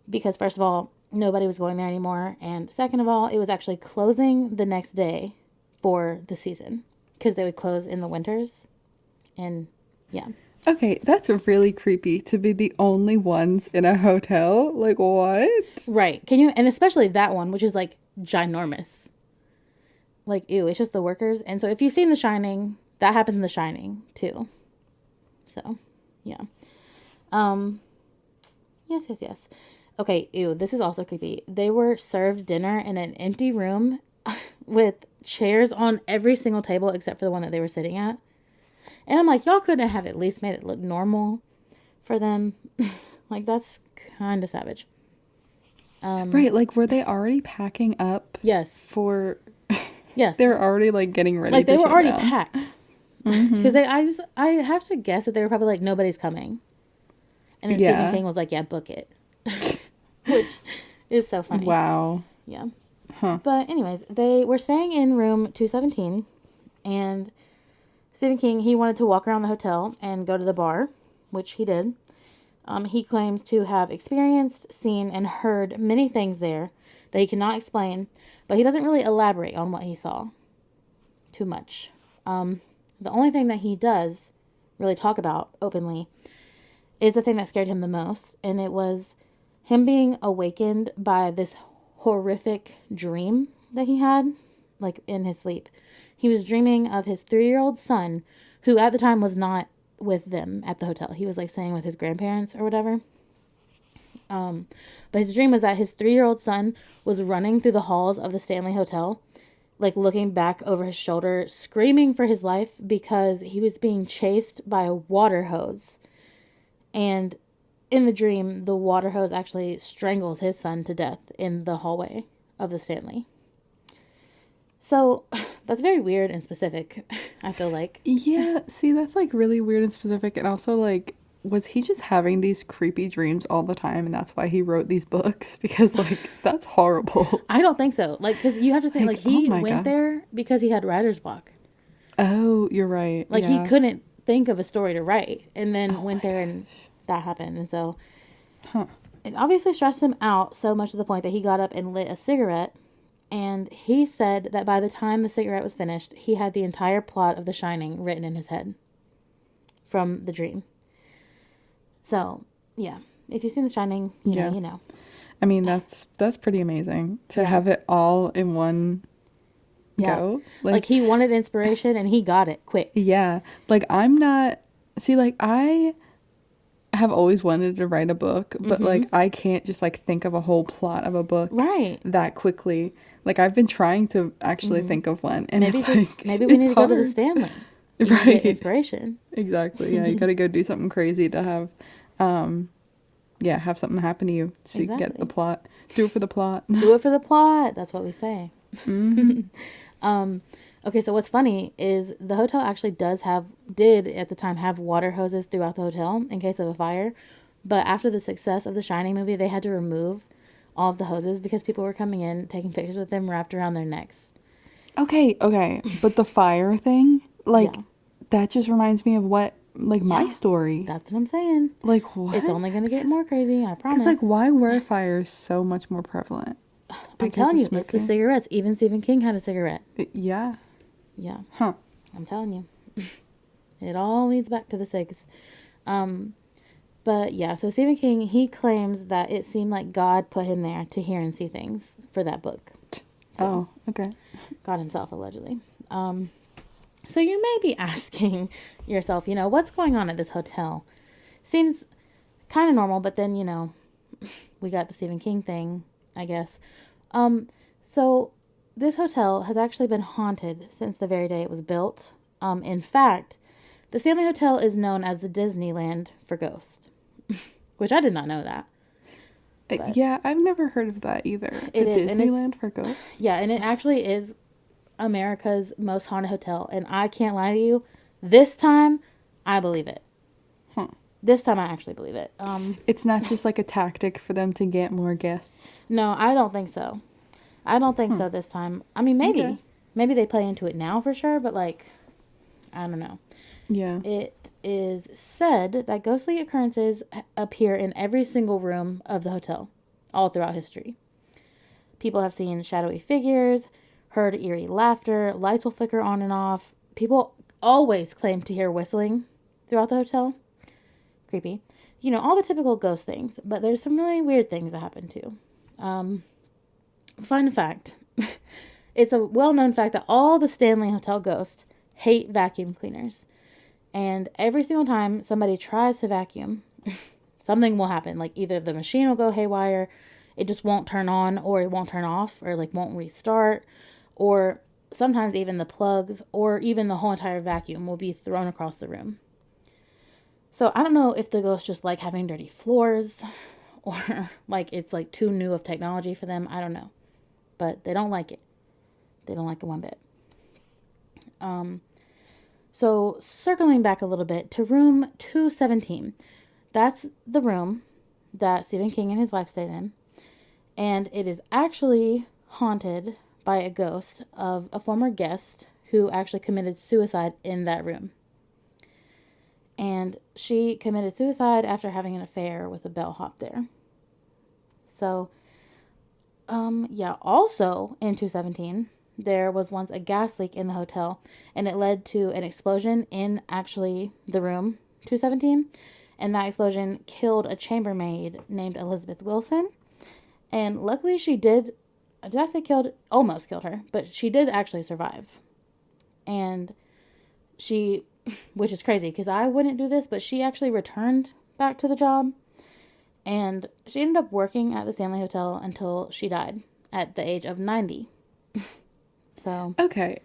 Because, first of all, nobody was going there anymore. And second of all, it was actually closing the next day for the season. Because they would close in the winters. And yeah. Okay, that's really creepy to be the only ones in a hotel. Like, what? Right. Can you, and especially that one, which is like ginormous. Like, ew, it's just the workers. And so if you've seen The Shining, that happens in The Shining too. So, yeah. Yes. Okay, ew, this is also creepy. They were served dinner in an empty room with chairs on every single table except for the one that they were sitting at. And I'm like, y'all couldn't have at least made it look normal for them. Like, that's kind of savage. Right, like were they already packing up Yes. for Yes. they were already like getting ready Like, to they were shut already down. packed. Because I have to guess that they were probably like, nobody's coming. And then Stephen Yeah. King was like, yeah, book it. Which is so funny. Wow. Yeah. Huh. But anyways, they were staying in room 217, and Stephen King, he wanted to walk around the hotel and go to the bar, which he did. He claims to have experienced, seen, and heard many things there that he cannot explain, but he doesn't really elaborate on what he saw too much. The only thing that he does really talk about openly is the thing that scared him the most, and it was him being awakened by this horrific dream that he had, like in his sleep. He was dreaming of his 3-year-old son, who at the time was not with them at the hotel. He was like staying with his grandparents or whatever. But his dream was that his 3-year-old son was running through the halls of the Stanley Hotel, like looking back over his shoulder, screaming for his life because he was being chased by a water hose. And in the dream, the water hose actually strangles his son to death in the hallway of the Stanley. So that's very weird and specific, I feel like. Yeah, see, that's like really weird and specific. And also, like, was he just having these creepy dreams all the time and that's why he wrote these books? Because, like, that's horrible. I don't think so. Like, because you have to think, like he oh my went God. there because he had writer's block. Oh, you're right. Like, yeah. he couldn't think of a story to write and then went my there and that happened. And so Huh. it obviously stressed him out so much to the point that he got up and lit a cigarette. And he said that by the time the cigarette was finished, he had the entire plot of The Shining written in his head from the dream. So, yeah. If you've seen The Shining, you know, you know. I mean, that's pretty amazing to Yeah. have it all in one go. Like, he wanted inspiration and he got it quick. Yeah. Like, I'm not... See, like, I have always wanted to write a book, but, like, I can't just, like, think of a whole plot of a book Right. that quickly. Like, I've been trying to actually think of one, and Maybe it's just, like, maybe we it's need to go to the hard. Stanley. You can get inspiration. Exactly. Yeah, you gotta go do something crazy to have, have something happen to you to get Exactly. the plot. Do it for the plot. Do it for the plot. That's what we say. Mm-hmm. Okay, so what's funny is the hotel actually did at the time have water hoses throughout the hotel in case of a fire. But after the success of the Shining movie, they had to remove all of the hoses because people were coming in, taking pictures with them wrapped around their necks. Okay, but the fire thing, like, Yeah. that just reminds me of what, like, my story. That's what I'm saying. Like, what? It's only going to get more crazy, I promise. Because, like, why were fires so much more prevalent? I'm telling you, it's the cigarettes. Even Stephen King had a cigarette. Yeah. Yeah. Huh. I'm telling you. It all leads back to the cigs. But yeah, so Stephen King, he claims that it seemed like God put him there to hear and see things for that book. So, okay. God himself, allegedly. So you may be asking yourself, what's going on at this hotel? Seems kind of normal, but then, we got the Stephen King thing, I guess. So this hotel has actually been haunted since the very day it was built. In fact, the Stanley Hotel is known as the Disneyland for ghosts, which I did not know that. Yeah, I've never heard of that either. It is, and Disneyland for ghosts? Yeah, and it actually is America's most haunted hotel. And I can't lie to you, this time, I believe it. Huh. This time, I actually believe it. It's not just like a tactic for them to get more guests. No, I don't think so. I don't think so this time. I mean, maybe. Okay. Maybe they play into it now for sure, but, like, I don't know. Yeah. It is said that ghostly occurrences appear in every single room of the hotel, all throughout history. People have seen shadowy figures, heard eerie laughter, lights will flicker on and off. People always claim to hear whistling throughout the hotel. Creepy. All the typical ghost things, but there's some really weird things that happen too. Fun fact. It's a well-known fact that all the Stanley Hotel ghosts hate vacuum cleaners. And every single time somebody tries to vacuum, something will happen. Like either the machine will go haywire, it just won't turn on, or it won't turn off, or like won't restart, or sometimes even the plugs, or even the whole entire vacuum will be thrown across the room. So I don't know if the ghosts just like having dirty floors, or like it's like too new of technology for them. I don't know. But they don't like it. They don't like it one bit. So circling back a little bit to room 217. That's the room that Stephen King and his wife stayed in. And it is actually haunted by a ghost of a former guest who actually committed suicide in that room. And she committed suicide after having an affair with a bellhop there. So, yeah, also in 2017, there was once a gas leak in the hotel, and it led to an explosion in actually the room 217. And that explosion killed a chambermaid named Elizabeth Wilson. And luckily did I say killed? Almost killed her, but she did actually survive. And she, which is crazy because I wouldn't do this, but she actually returned back to the job. And she ended up working at the Stanley Hotel until she died at the age of 90. So. Okay.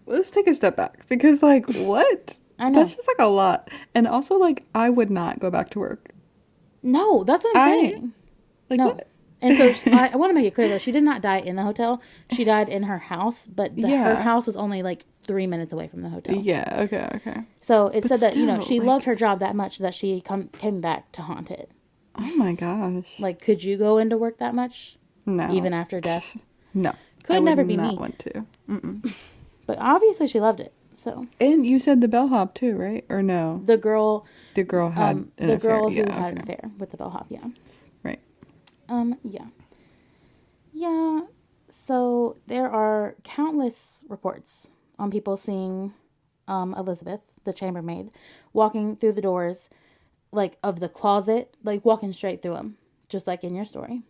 Let's take a step back because, like, what? I know. That's just, like, a lot. And also, like, I would not go back to work. No, that's what I'm saying. Like, no. What? And so I want to make it clear, though, she did not die in the hotel. She died in her house, but her house was only, like, 3 minutes away from the hotel. Yeah, okay. So it said that, still, she like, loved her job that much that she came back to haunt it. Oh, my gosh. Like, could you go into work that much? No. Even after death? No. Could never be me. I would not want to. Mm-mm. But obviously she loved it, so. And you said the bellhop, too, right? Or no? The girl... The girl had an the affair. girl who had an affair with the bellhop, yeah. Right. Yeah. Yeah, so there are countless reports on people seeing Elizabeth, the chambermaid, walking through the doors, like, of the closet, like, walking straight through them, just like in your story.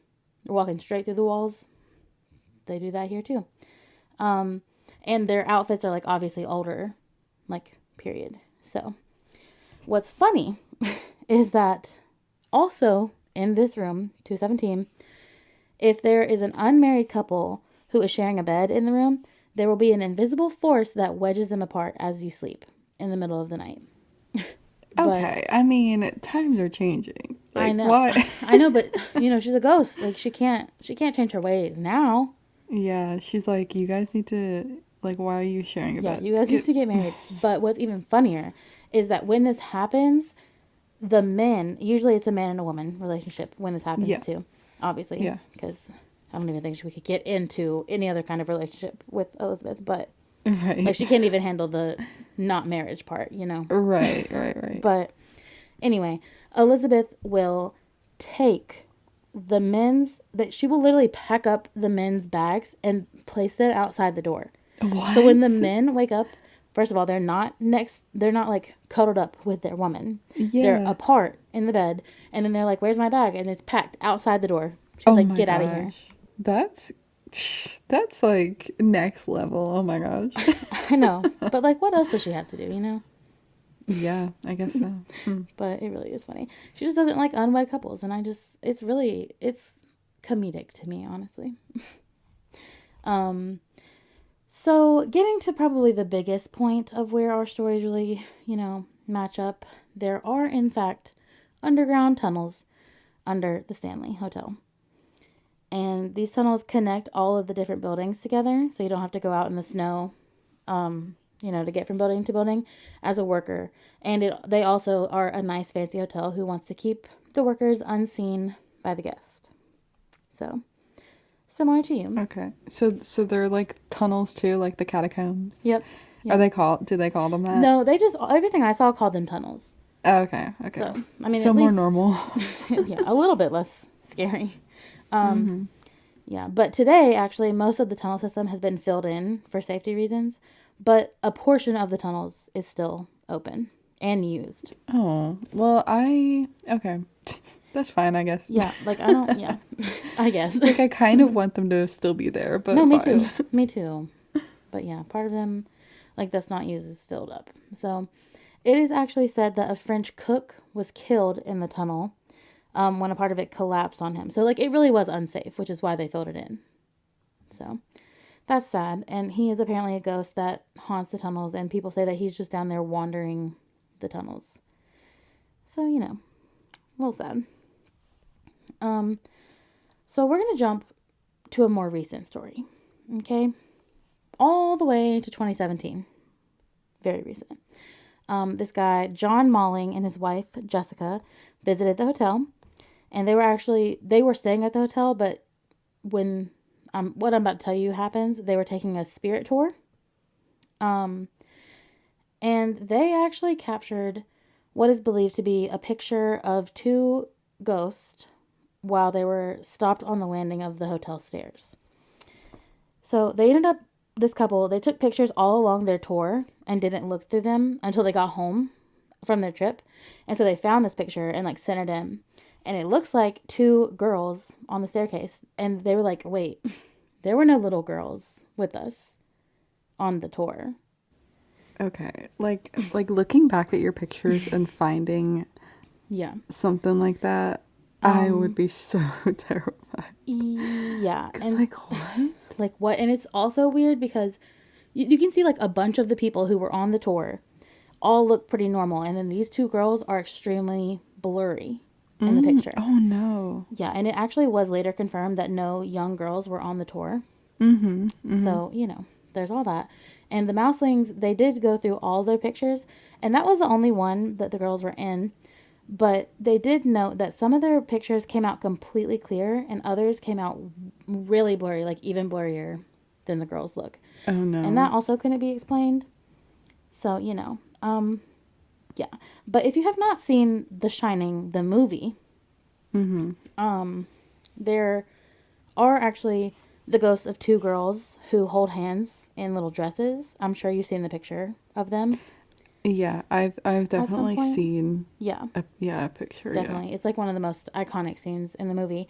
They're walking straight through the walls. They do that here, too. And their outfits are, like, obviously older, like, period. So, what's funny is that also in this room, 217, if there is an unmarried couple who is sharing a bed in the room, there will be an invisible force that wedges them apart as you sleep in the middle of the night. Okay, I mean, times are changing. Like, I know. What? I know, but she's a ghost. Like, she can't change her ways now. Yeah, she's like, you guys need to, like, why are you sharing a bed? Yeah, you guys need to get married. But what's even funnier is that when this happens, the men, usually it's a man and a woman relationship when this happens too, obviously. Yeah. Because I don't even think we could get into any other kind of relationship with Elizabeth, but Right. like she can't even handle the not marriage part, Right. But anyway, Elizabeth will take the men's, that she will literally pack up the men's bags and place them outside the door. What? So when the men wake up, first of all, they're not like cuddled up with their woman. Yeah. They're apart in the bed, and then they're like, "Where's my bag?" And it's packed outside the door. She's like, "Get out of here." That's like next level. Oh my gosh. I know. But like, what else does she have to do, Yeah, I guess so. But it really is funny. She just doesn't like unwed couples, and it's comedic to me, honestly. So getting to probably the biggest point of where our stories really, match up, there are in fact underground tunnels under the Stanley Hotel. And these tunnels connect all of the different buildings together, so you don't have to go out in the snow, to get from building to building as a worker. And they also are a nice fancy hotel who wants to keep the workers unseen by the guest. So, similar to you. Okay. So they're like tunnels too, like the catacombs? Yep. Do they call them that? No, everything I saw called them tunnels. Oh, okay. So, I mean, so at more least, normal. Yeah, a little bit less scary. Yeah, but today, actually, most of the tunnel system has been filled in for safety reasons, but a portion of the tunnels is still open and used. Oh, well, okay. That's fine, I guess. Yeah, like, I guess. Like, I kind of want them to still be there, but no, fine. Me too. But yeah, part of them, like, that's not used is filled up. So, it is actually said that a French cook was killed in the tunnel when a part of it collapsed on him. So, like, it really was unsafe, which is why they filled it in. So, that's sad. And he is apparently a ghost that haunts the tunnels, and people say that he's just down there wandering the tunnels. So, a little sad. So we're going to jump to a more recent story. Okay? All the way to 2017. Very recent. This guy, John Malling, and his wife, Jessica, visited the hotel. And they were staying at the hotel, but when what I'm about to tell you happens, they were taking a spirit tour. And they actually captured what is believed to be a picture of two ghosts while they were stopped on the landing of the hotel stairs. So they ended up, this couple, they took pictures all along their tour and didn't look through them until they got home from their trip. And so they found this picture and like sent it in. And it looks like two girls on the staircase. And they were like, wait, there were no little girls with us on the tour. Okay. Like looking back at your pictures and finding Yeah. something like that, I would be so terrified. Yeah. 'Cause, And like, what? like what? And it's also weird because you can see like a bunch of the people who were on the tour all look pretty normal. And then these two girls are extremely blurry in the picture. Oh, no. Yeah. And it actually was later confirmed that no young girls were on the tour. So, you know, there's all that. And the Mouselings, they did go through all their pictures. And that was the only one that the girls were in. But they did note that some of their pictures came out completely clear and others came out really blurry, like even blurrier than the girls look. Oh, no. And that also couldn't be explained. So, you know, yeah. But if you have not seen The Shining, the movie, there are actually the ghosts of two girls who hold hands in little dresses. I'm sure you've seen the picture of them. Yeah, I've definitely point. seen Yeah. a picture. Definitely. It's like one of the most iconic scenes in the movie.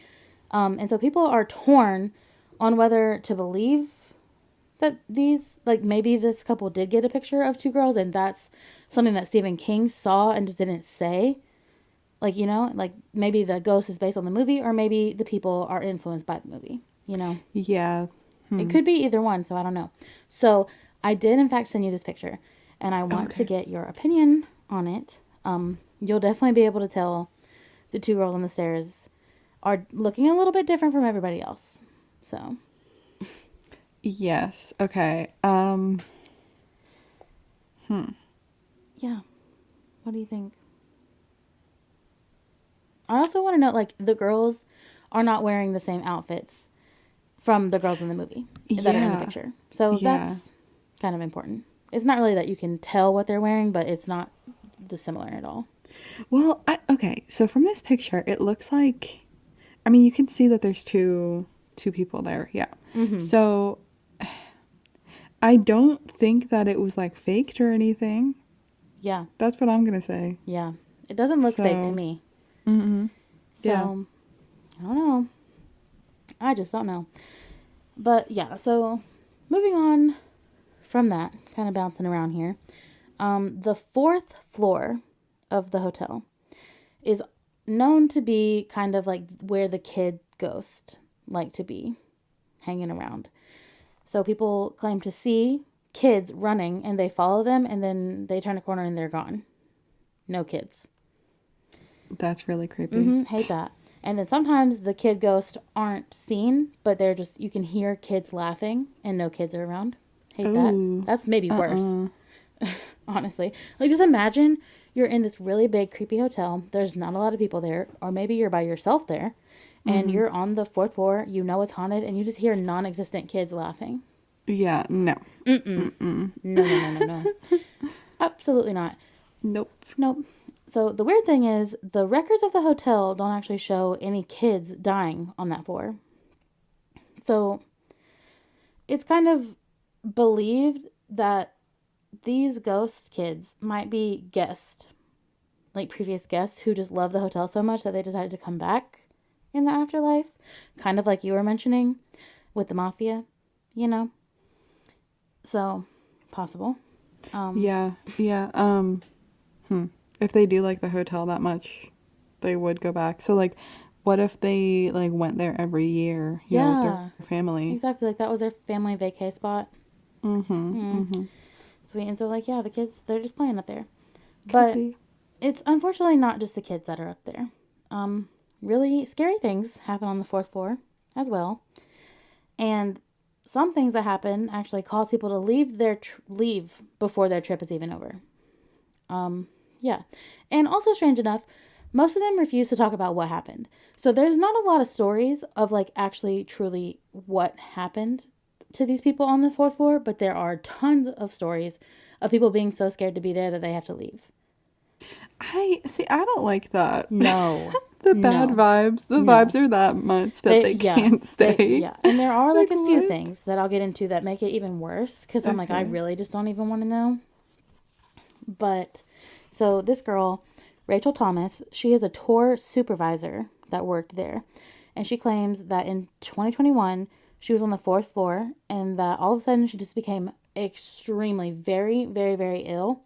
And so people are torn on whether to believe that these, like maybe this couple did get a picture of two girls and that's something that Stephen King saw and just didn't say. Like, you know, like maybe the ghost is based on the movie or maybe the people are influenced by the movie, you know? Yeah. It could be either one, so I don't know. So I did, in fact, send you this picture, and I want to get your opinion on it. You'll definitely be able to tell the two girls on the stairs are looking a little bit different from everybody else. So. Yes. Okay. Yeah. What do you think? I also want to note, like, the girls are not wearing the same outfits from the girls in the movie that are in the picture. So that's kind of important. It's not really that you can tell what they're wearing, but it's not dissimilar at all. Well, okay. So from this picture, it looks like, I mean, you can see that there's two people there. Yeah. So I don't think that it was like faked or anything. Yeah. That's what I'm gonna say. Yeah. It doesn't look fake to me. So, Yeah. I don't know. I just don't know. But yeah, so moving on from that, kind of bouncing around here. The fourth floor of the hotel is known to be kind of like where the kid ghost like to be hanging around. So people claim to see kids running and they follow them and then they turn a corner and they're gone. No kids. That's really creepy. Hate that. And then sometimes the kid ghosts aren't seen, but they're just, you can hear kids laughing and no kids are around. Hate that. That's maybe worse. Honestly. Like, just imagine you're in this really big, creepy hotel. There's not a lot of people there. Or maybe you're by yourself there. And you're on the fourth floor. You know it's haunted. And you just hear non-existent kids laughing. Yeah, no. No. Absolutely not. Nope. So the weird thing is, the records of the hotel don't actually show any kids dying on that floor. So it's kind of believed that these ghost kids might be guests, like previous guests who just love the hotel so much that they decided to come back in the afterlife. Kind of like you were mentioning with the mafia, you know? So, possible. Yeah. If they do like the hotel that much, they would go back. So, like, what if they, like, went there every year, you know, with their family? Exactly. Like, that was their family vacay spot. Sweet. And so, like, yeah, the kids, they're just playing up there. But it's unfortunately not just the kids that are up there. Really scary things happen on the fourth floor as well. And some things that happen actually cause people to leave before their trip is even over. Yeah. And also, strange enough, most of them refuse to talk about what happened. So there's not a lot of stories of, like, actually truly what happened to these people on the fourth floor, but there are tons of stories of people being so scared to be there that they have to leave. I see. I don't like that. No. The bad No. vibes. The No. vibes are that much that they can't stay. Yeah. And there are like a few what? things that I'll get into that make it even worse because I'm like, I Okay. really just don't even want to know. But so this girl, Rachel Thomas, she is a tour supervisor that worked there. And she claims that in 2021, she was on the fourth floor and that all of a sudden she just became extremely, very, very, very ill.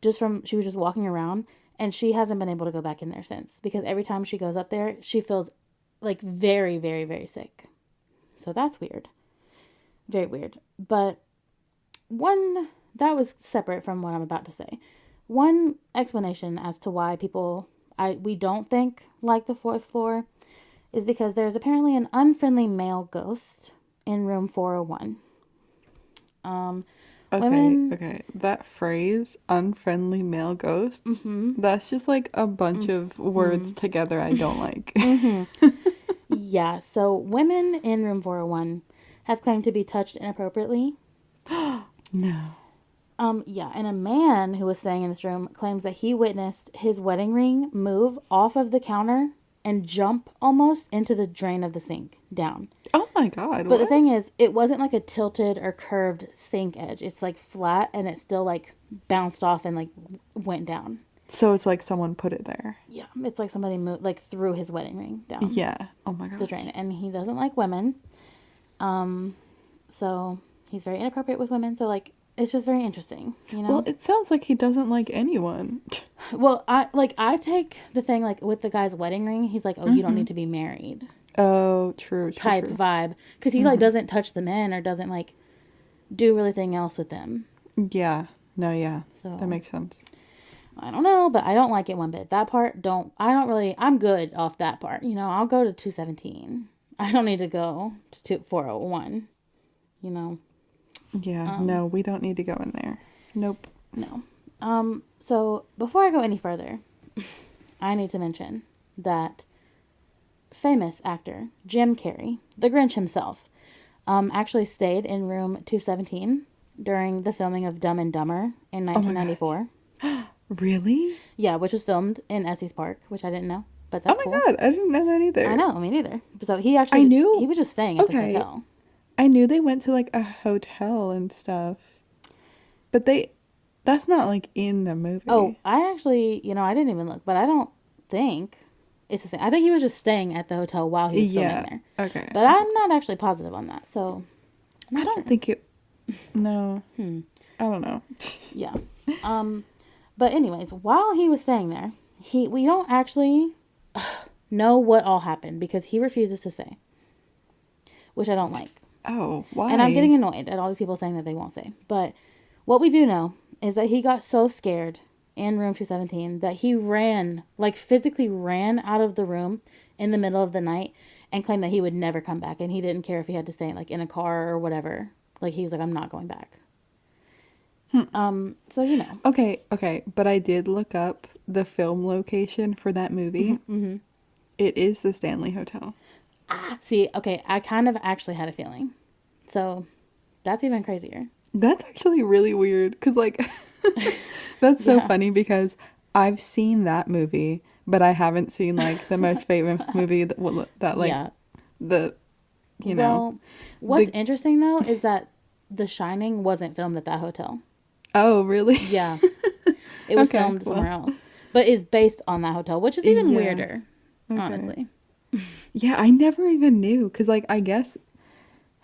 She was just walking around and she hasn't been able to go back in there since because every time she goes up there, she feels like very, very, very sick. So that's weird. Very weird. But that was separate from what I'm about to say. One explanation as to why we don't think like the fourth floor is because there's apparently an unfriendly male ghost in room 401. Okay. That phrase, unfriendly male ghosts, that's just like a bunch of words together I don't like. Yeah, so women in room 401 have claimed to be touched inappropriately. No. Yeah, and a man who was staying in this room claims that he witnessed his wedding ring move off of the counter and jump almost into the drain of the sink down. Oh my God. But the thing is, it wasn't like a tilted or curved sink edge. It's like flat and it still like bounced off and like went down. So it's like someone put it there. Yeah, it's like somebody moved like threw his wedding ring down. Yeah. Oh my God. The drain, and he doesn't like women. So he's very inappropriate with women. So like it's just very interesting, you know. Well, it sounds like he doesn't like anyone. Well, I take the thing like with the guy's wedding ring. He's like, oh, you don't need to be married. Oh, true. Type True. vibe, because he like doesn't touch the men or doesn't like do really anything else with them. Yeah. No, yeah. So That makes sense. I don't know, but I don't like it one bit. That part I'm good off that part. You know, I'll go to 217. I don't need to go to 401. You know. Yeah. No, we don't need to go in there. Nope. No. So before I go any further, I need to mention that famous actor Jim Carrey, the Grinch himself, actually stayed in room 217 during the filming of Dumb and Dumber in 1994. Really? Yeah, which was filmed in Estes Park, which I didn't know, but that's cool. Oh my God, I didn't know that either. I know, me neither. So he was just staying at this hotel. I knew they went to like a hotel and stuff, but that's not like in the movie. Oh, I actually, I didn't even look, but I don't think it's the same. I think he was just staying at the hotel while he was filming there. Okay. But I'm not actually positive on that, so I don't think it. No. I don't know. Yeah. But anyways, while he was staying there, we don't actually know what all happened because he refuses to say, which I don't like. Oh, why? And I'm getting annoyed at all these people saying that they won't say. But what we do know is that he got so scared in room 217 that he physically ran out of the room in the middle of the night and claimed that he would never come back. And he didn't care if he had to stay in a car or whatever. Like he was like, I'm not going back. So Okay, but I did look up the film location for that movie. Mm-hmm. It is the Stanley Hotel. See, okay, I kind of actually had a feeling. So that's even crazier. That's actually really weird because that's so funny because I've seen that movie, but I haven't seen the most famous movie Well, what's interesting though is that The Shining wasn't filmed at that hotel. Oh, really? Yeah. It was filmed somewhere else. But is based on that hotel, which is even weirder, honestly. Yeah, I never even knew. Because, I guess...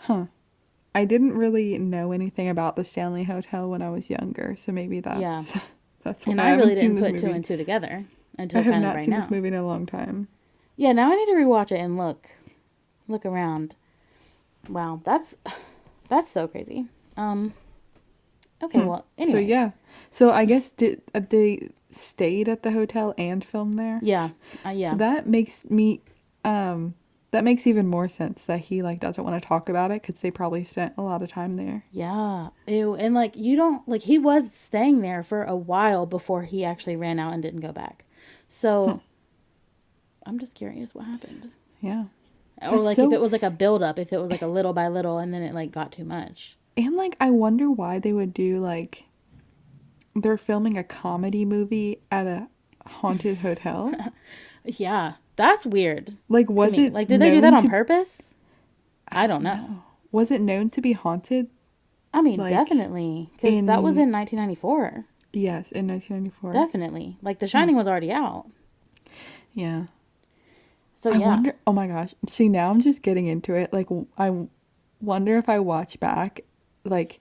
I didn't really know anything about the Stanley Hotel when I was younger. So maybe that's that's why and I really haven't didn't put movie. two and two together until I have kind of not right seen now. this movie in a long time. Yeah, now I need to rewatch it and look around. Wow, that's so crazy. Okay, well, anyway. So I guess they stayed at the hotel and filmed there? Yeah. So that makes even more sense that he doesn't want to talk about it because they probably spent a lot of time there. Yeah. Ew. And you don't he was staying there for a while before he actually ran out and didn't go back. So I'm just curious what happened. Yeah. Or That's like if so. it was like a build up, if it was like a little by little and then it like got too much. And like, I wonder why they would do like they're filming a comedy movie at a haunted hotel. Yeah, that's weird Like, to was me. it Like, did they do that known on to? purpose? I I don't don't know. know. Was it known to be haunted? I mean, Like definitely, because that was in in 1994. yes, in 1994. Definitely. Like, The Hmm. Shining was already out. Yeah. So, I yeah. wonder. Oh my gosh. See, now I'm just getting into it. Like, I wonder if I watch back, like,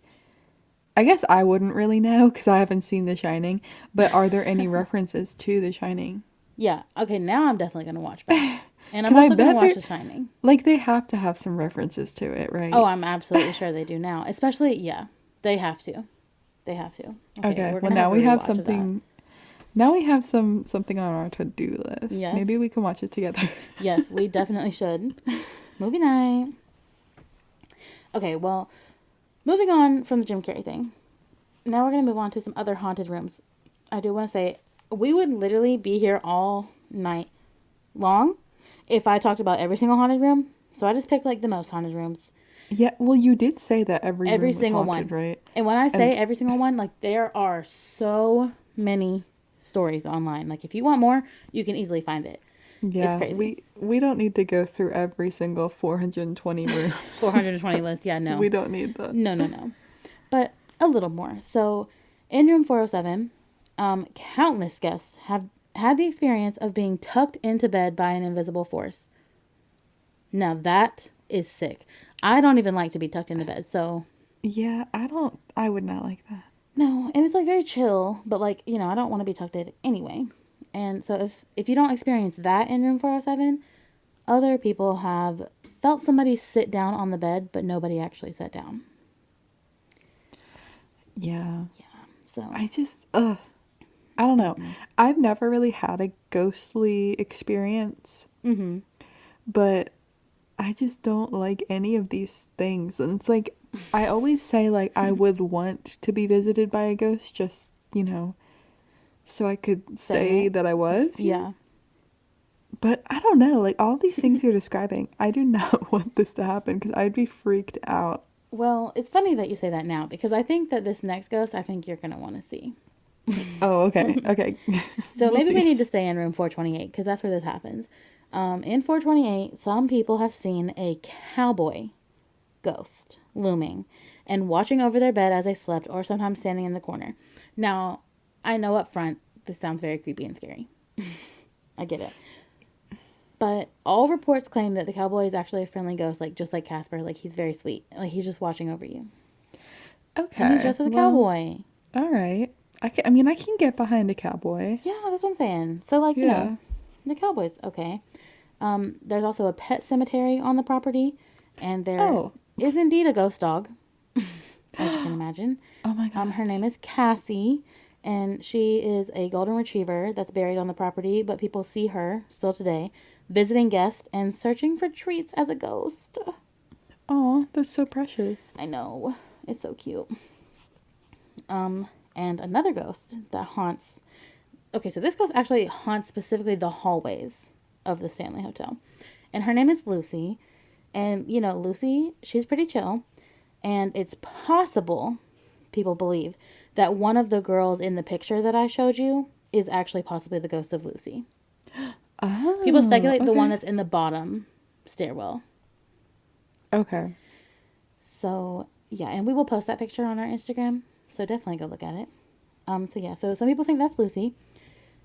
I guess I wouldn't really know because I haven't seen The Shining, but are there any references to The Shining? Yeah. Okay, now I'm definitely going to watch back. And I'm Because I also going to bet watch they're The Shining. like they have to have some references to it, Oh, right? I'm absolutely sure they do now. Especially, yeah, they have to. They have to. Okay, Okay. we're Well, going to have now a we have rewatch of that. something. Now we have something on our to-do list. Yes. Maybe we can watch it together. Yes, we definitely should. Movie night. Okay, well, moving on from the Jim Carrey thing. Now we're going to move on to some other haunted rooms. I do want to say we would literally be here all night long if I talked about every single haunted room. So I just picked like the most haunted rooms. Yeah, well, you did say that every Every room was single haunted, one. right? And when I And say every single one, like there are so many stories online. Like if you want more, you can easily find it. It's yeah, crazy. we don't need to go through every single 420 rooms. 420 lists. Yeah, no. We don't need that. No, no, no. But a little more. So in room 407, countless guests have had the experience of being tucked into bed by an invisible force. Now that is sick. I don't even like to be tucked into bed, so Yeah, I would not like that. no. And it's like very chill, but like, I don't want to be tucked in anyway. And so if you don't experience that in room 407, other people have felt somebody sit down on the bed, but nobody actually sat down. Yeah. So, I just I don't know. I've never really had a ghostly experience, mm-hmm. but I just don't like any of these things. And it's like I always say like I would want to be visited by a ghost just, so I could Say say it. that I was. Yeah. But I don't know, like all these things you're describing, I do not want this to happen because I'd be freaked out. Well, it's funny that you say that now because I think that this next ghost, I think you're going to want to see. Oh, okay. Okay. So We'll maybe we see. need to stay in room 428 because that's where this happens. In 428, some people have seen a cowboy ghost looming and watching over their bed as they slept or sometimes standing in the corner. Now, I know up front this sounds very creepy and scary. I get it. But all reports claim that the cowboy is actually a friendly ghost, like just like Casper. Like he's very sweet. Like he's just watching over you. And he's Okay. dressed as a Well, cowboy. all right. I mean, I can get behind a cowboy. Yeah, that's what I'm saying. So like, Yeah. the cowboy's okay. There's also a pet cemetery on the property, and there Oh. is indeed a ghost dog, as you can imagine. Oh my God. Her name is Cassie, and she is a golden retriever that's buried on the property, but people see her still today, visiting guests and searching for treats as a ghost. Oh, that's so precious. I know. It's so cute. And another ghost that haunts. Okay, so this ghost actually haunts specifically the hallways of the Stanley Hotel. And her name is Lucy. And, Lucy, she's pretty chill. And it's possible, people believe, that one of the girls in the picture that I showed you is actually possibly the ghost of Lucy. Oh, People speculate the one okay. that's in the bottom stairwell. Okay. So, yeah, and we will post that picture on our Instagram. So definitely go look at it. So some people think that's Lucy.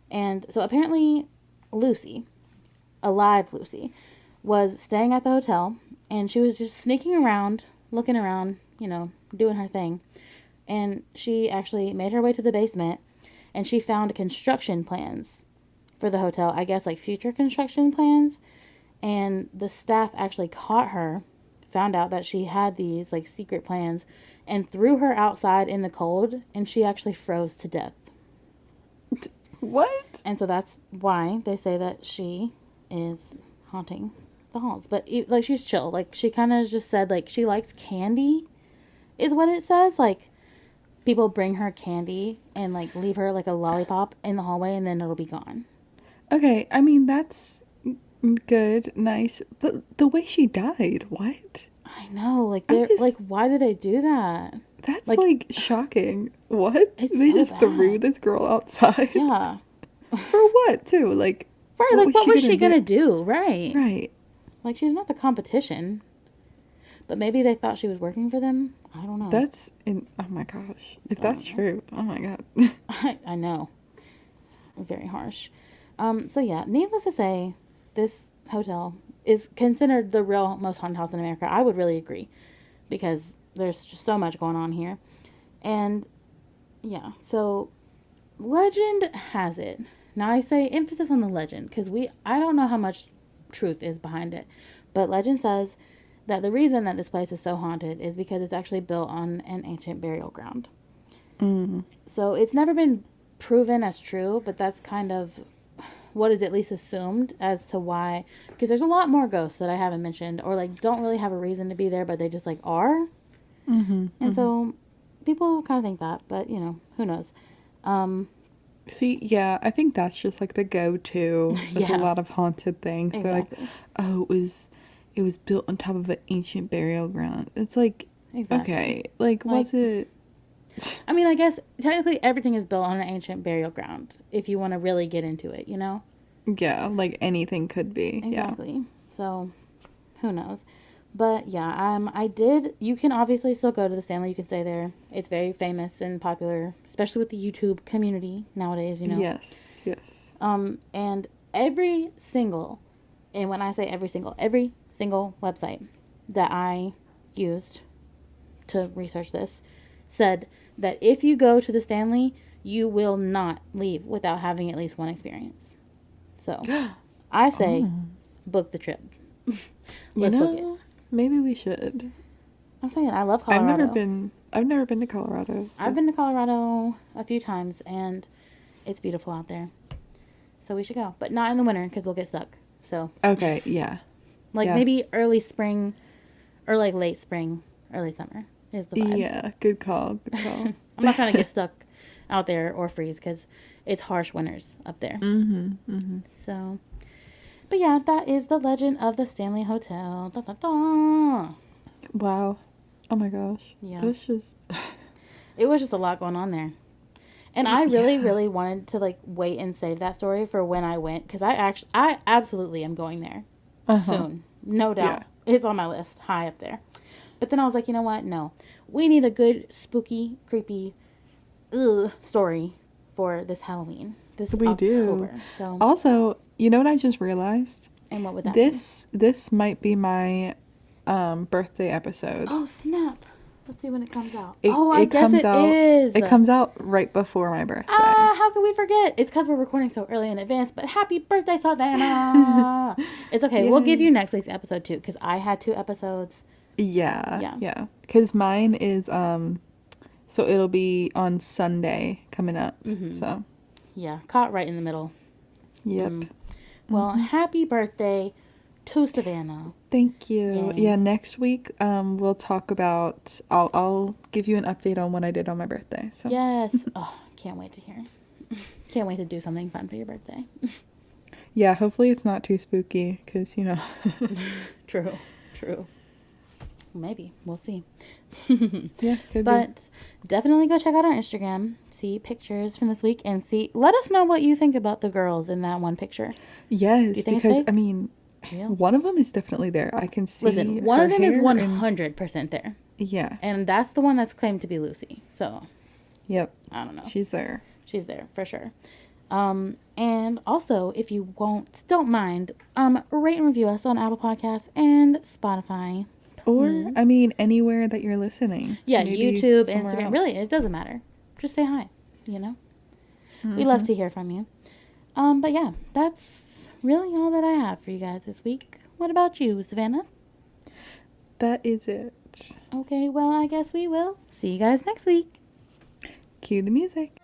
And so apparently Lucy, alive Lucy, was staying at the hotel and she was just sneaking around, looking around, doing her thing. And she actually made her way to the basement and she found construction plans for the hotel. I guess like future construction plans. And the staff actually caught her, found out that she had these like secret plans, and threw her outside in the cold, and she actually froze to death. What? And so that's why they say that she is haunting the halls. But like she's chill. Like she kind of just said like she likes candy, is what it says. Like people bring her candy and like leave her like a lollipop in the hallway, and then it'll be gone. Okay, I mean Good, nice. But the way she died, what? I know, like I'm they're like, just, why do they do that? that's Like, like shocking. What? it's They so just threw bad. this girl outside? Yeah. For what, too? Like, Right, what like was what she was gonna she do? gonna do? Right. Right. Like she's not the competition. But maybe they thought she was working for them. I don't know. That's in, oh my gosh. If So that's true, oh my god. I know. It's very harsh. So yeah, needless to say, this hotel is considered the real most haunted house in America. I would really agree because there's just so much going on here. And yeah, so legend has it. Now I say emphasis on the legend because I don't know how much truth is behind it, but legend says that the reason that this place is so haunted is because it's actually built on an ancient burial ground. Mm. So it's never been proven as true, but that's kind of what is at least assumed as to why. Because there's a lot more ghosts that I haven't mentioned, or like don't really have a reason to be there, but they just like are. Mm-hmm. And Mm-hmm. so people kind of think that, but who knows? Um, See, yeah, I think that's just like the go-to with a yeah, lot of haunted things. They're like, exactly, oh, it was built on top of an ancient burial ground. It's like, exactly. okay, like Like, was it? I mean, I guess technically everything is built on an ancient burial ground. If you want to really get into it, Yeah, like anything could be. Yeah. Exactly. So, who knows? But yeah, I did. You can obviously still go to the Stanley. You can stay there. It's very famous and popular, especially with the YouTube community nowadays. Yes, yes. And every single, and when I say every single website that I used to research this said that if you go to the Stanley, you will not leave without having at least one experience. So, I say Oh, book the trip. you Let's book it. know, maybe we should. I'm saying I love I've never Colorado. been. I've never been to Colorado. I've So. been to Colorado a few times and it's beautiful out there. So we should go, but not in the winter because we'll get stuck. So Okay, yeah, like yeah, maybe early spring or like late spring, early summer is the vibe. yeah. Good call. Good call. I'm not trying to get stuck out there or freeze because it's harsh winters up there. Mm-hmm. Mm-hmm. So, but yeah, that is the legend of the Stanley Hotel. Da, da, da. Wow. Oh my gosh. Yeah. That's just. It was just a lot going on there. And I really, Yeah. really wanted to like wait and save that story for when I went because I absolutely am going there Uh-huh. soon, no Yeah. doubt. It's on my list, high up there. But then I was like, you know what? No, we need a good, spooky, creepy, story for this Halloween, this We do. October. So, Also, you know what I just realized? and what would that be? This might be my birthday episode. Oh snap! Let's see when it comes out. It Oh, I it guess comes it out is. it comes out right before my birthday. Ah, how could we forget? It's because we're recording so early in advance, but happy birthday, Savannah! It's okay. We'll give Yay. you next week's episode too, because I had 2 episodes. Yeah. Yeah. Yeah. Cuz mine is so it'll be on Sunday coming up. Mm-hmm. So, Yeah, caught right in the middle. yep. Well, happy birthday to Savannah. Thank you. Yay. Yeah, next week we'll talk about I'll give you an update on what I did on my birthday. So Yes. Oh, can't wait to hear. Can't wait to do something fun for your birthday. yeah, hopefully it's not too spooky cuz True. True. Maybe. We'll see. yeah, could be. But definitely go check out our Instagram, see pictures from this week, and let us know what you think about the girls in that one picture. Yes, you think it's because fake? I mean, Real? one of them is definitely there. I can see Listen, one her of them is hair 100% there. Yeah. And that's the one that's claimed to be Lucy. So, Yep. I don't know. She's there. She's there for sure. And also, if you don't mind, rate and review us on Apple Podcasts and Spotify. Or Please. I mean, anywhere that you're listening. Yeah, Maybe YouTube, somewhere Instagram. else. Really, it doesn't matter. Just say hi. We love to hear from you. But yeah, that's really all that I have for you guys this week. What about you, Savannah? That is it. Okay, well, I guess we will see you guys next week. Cue the music.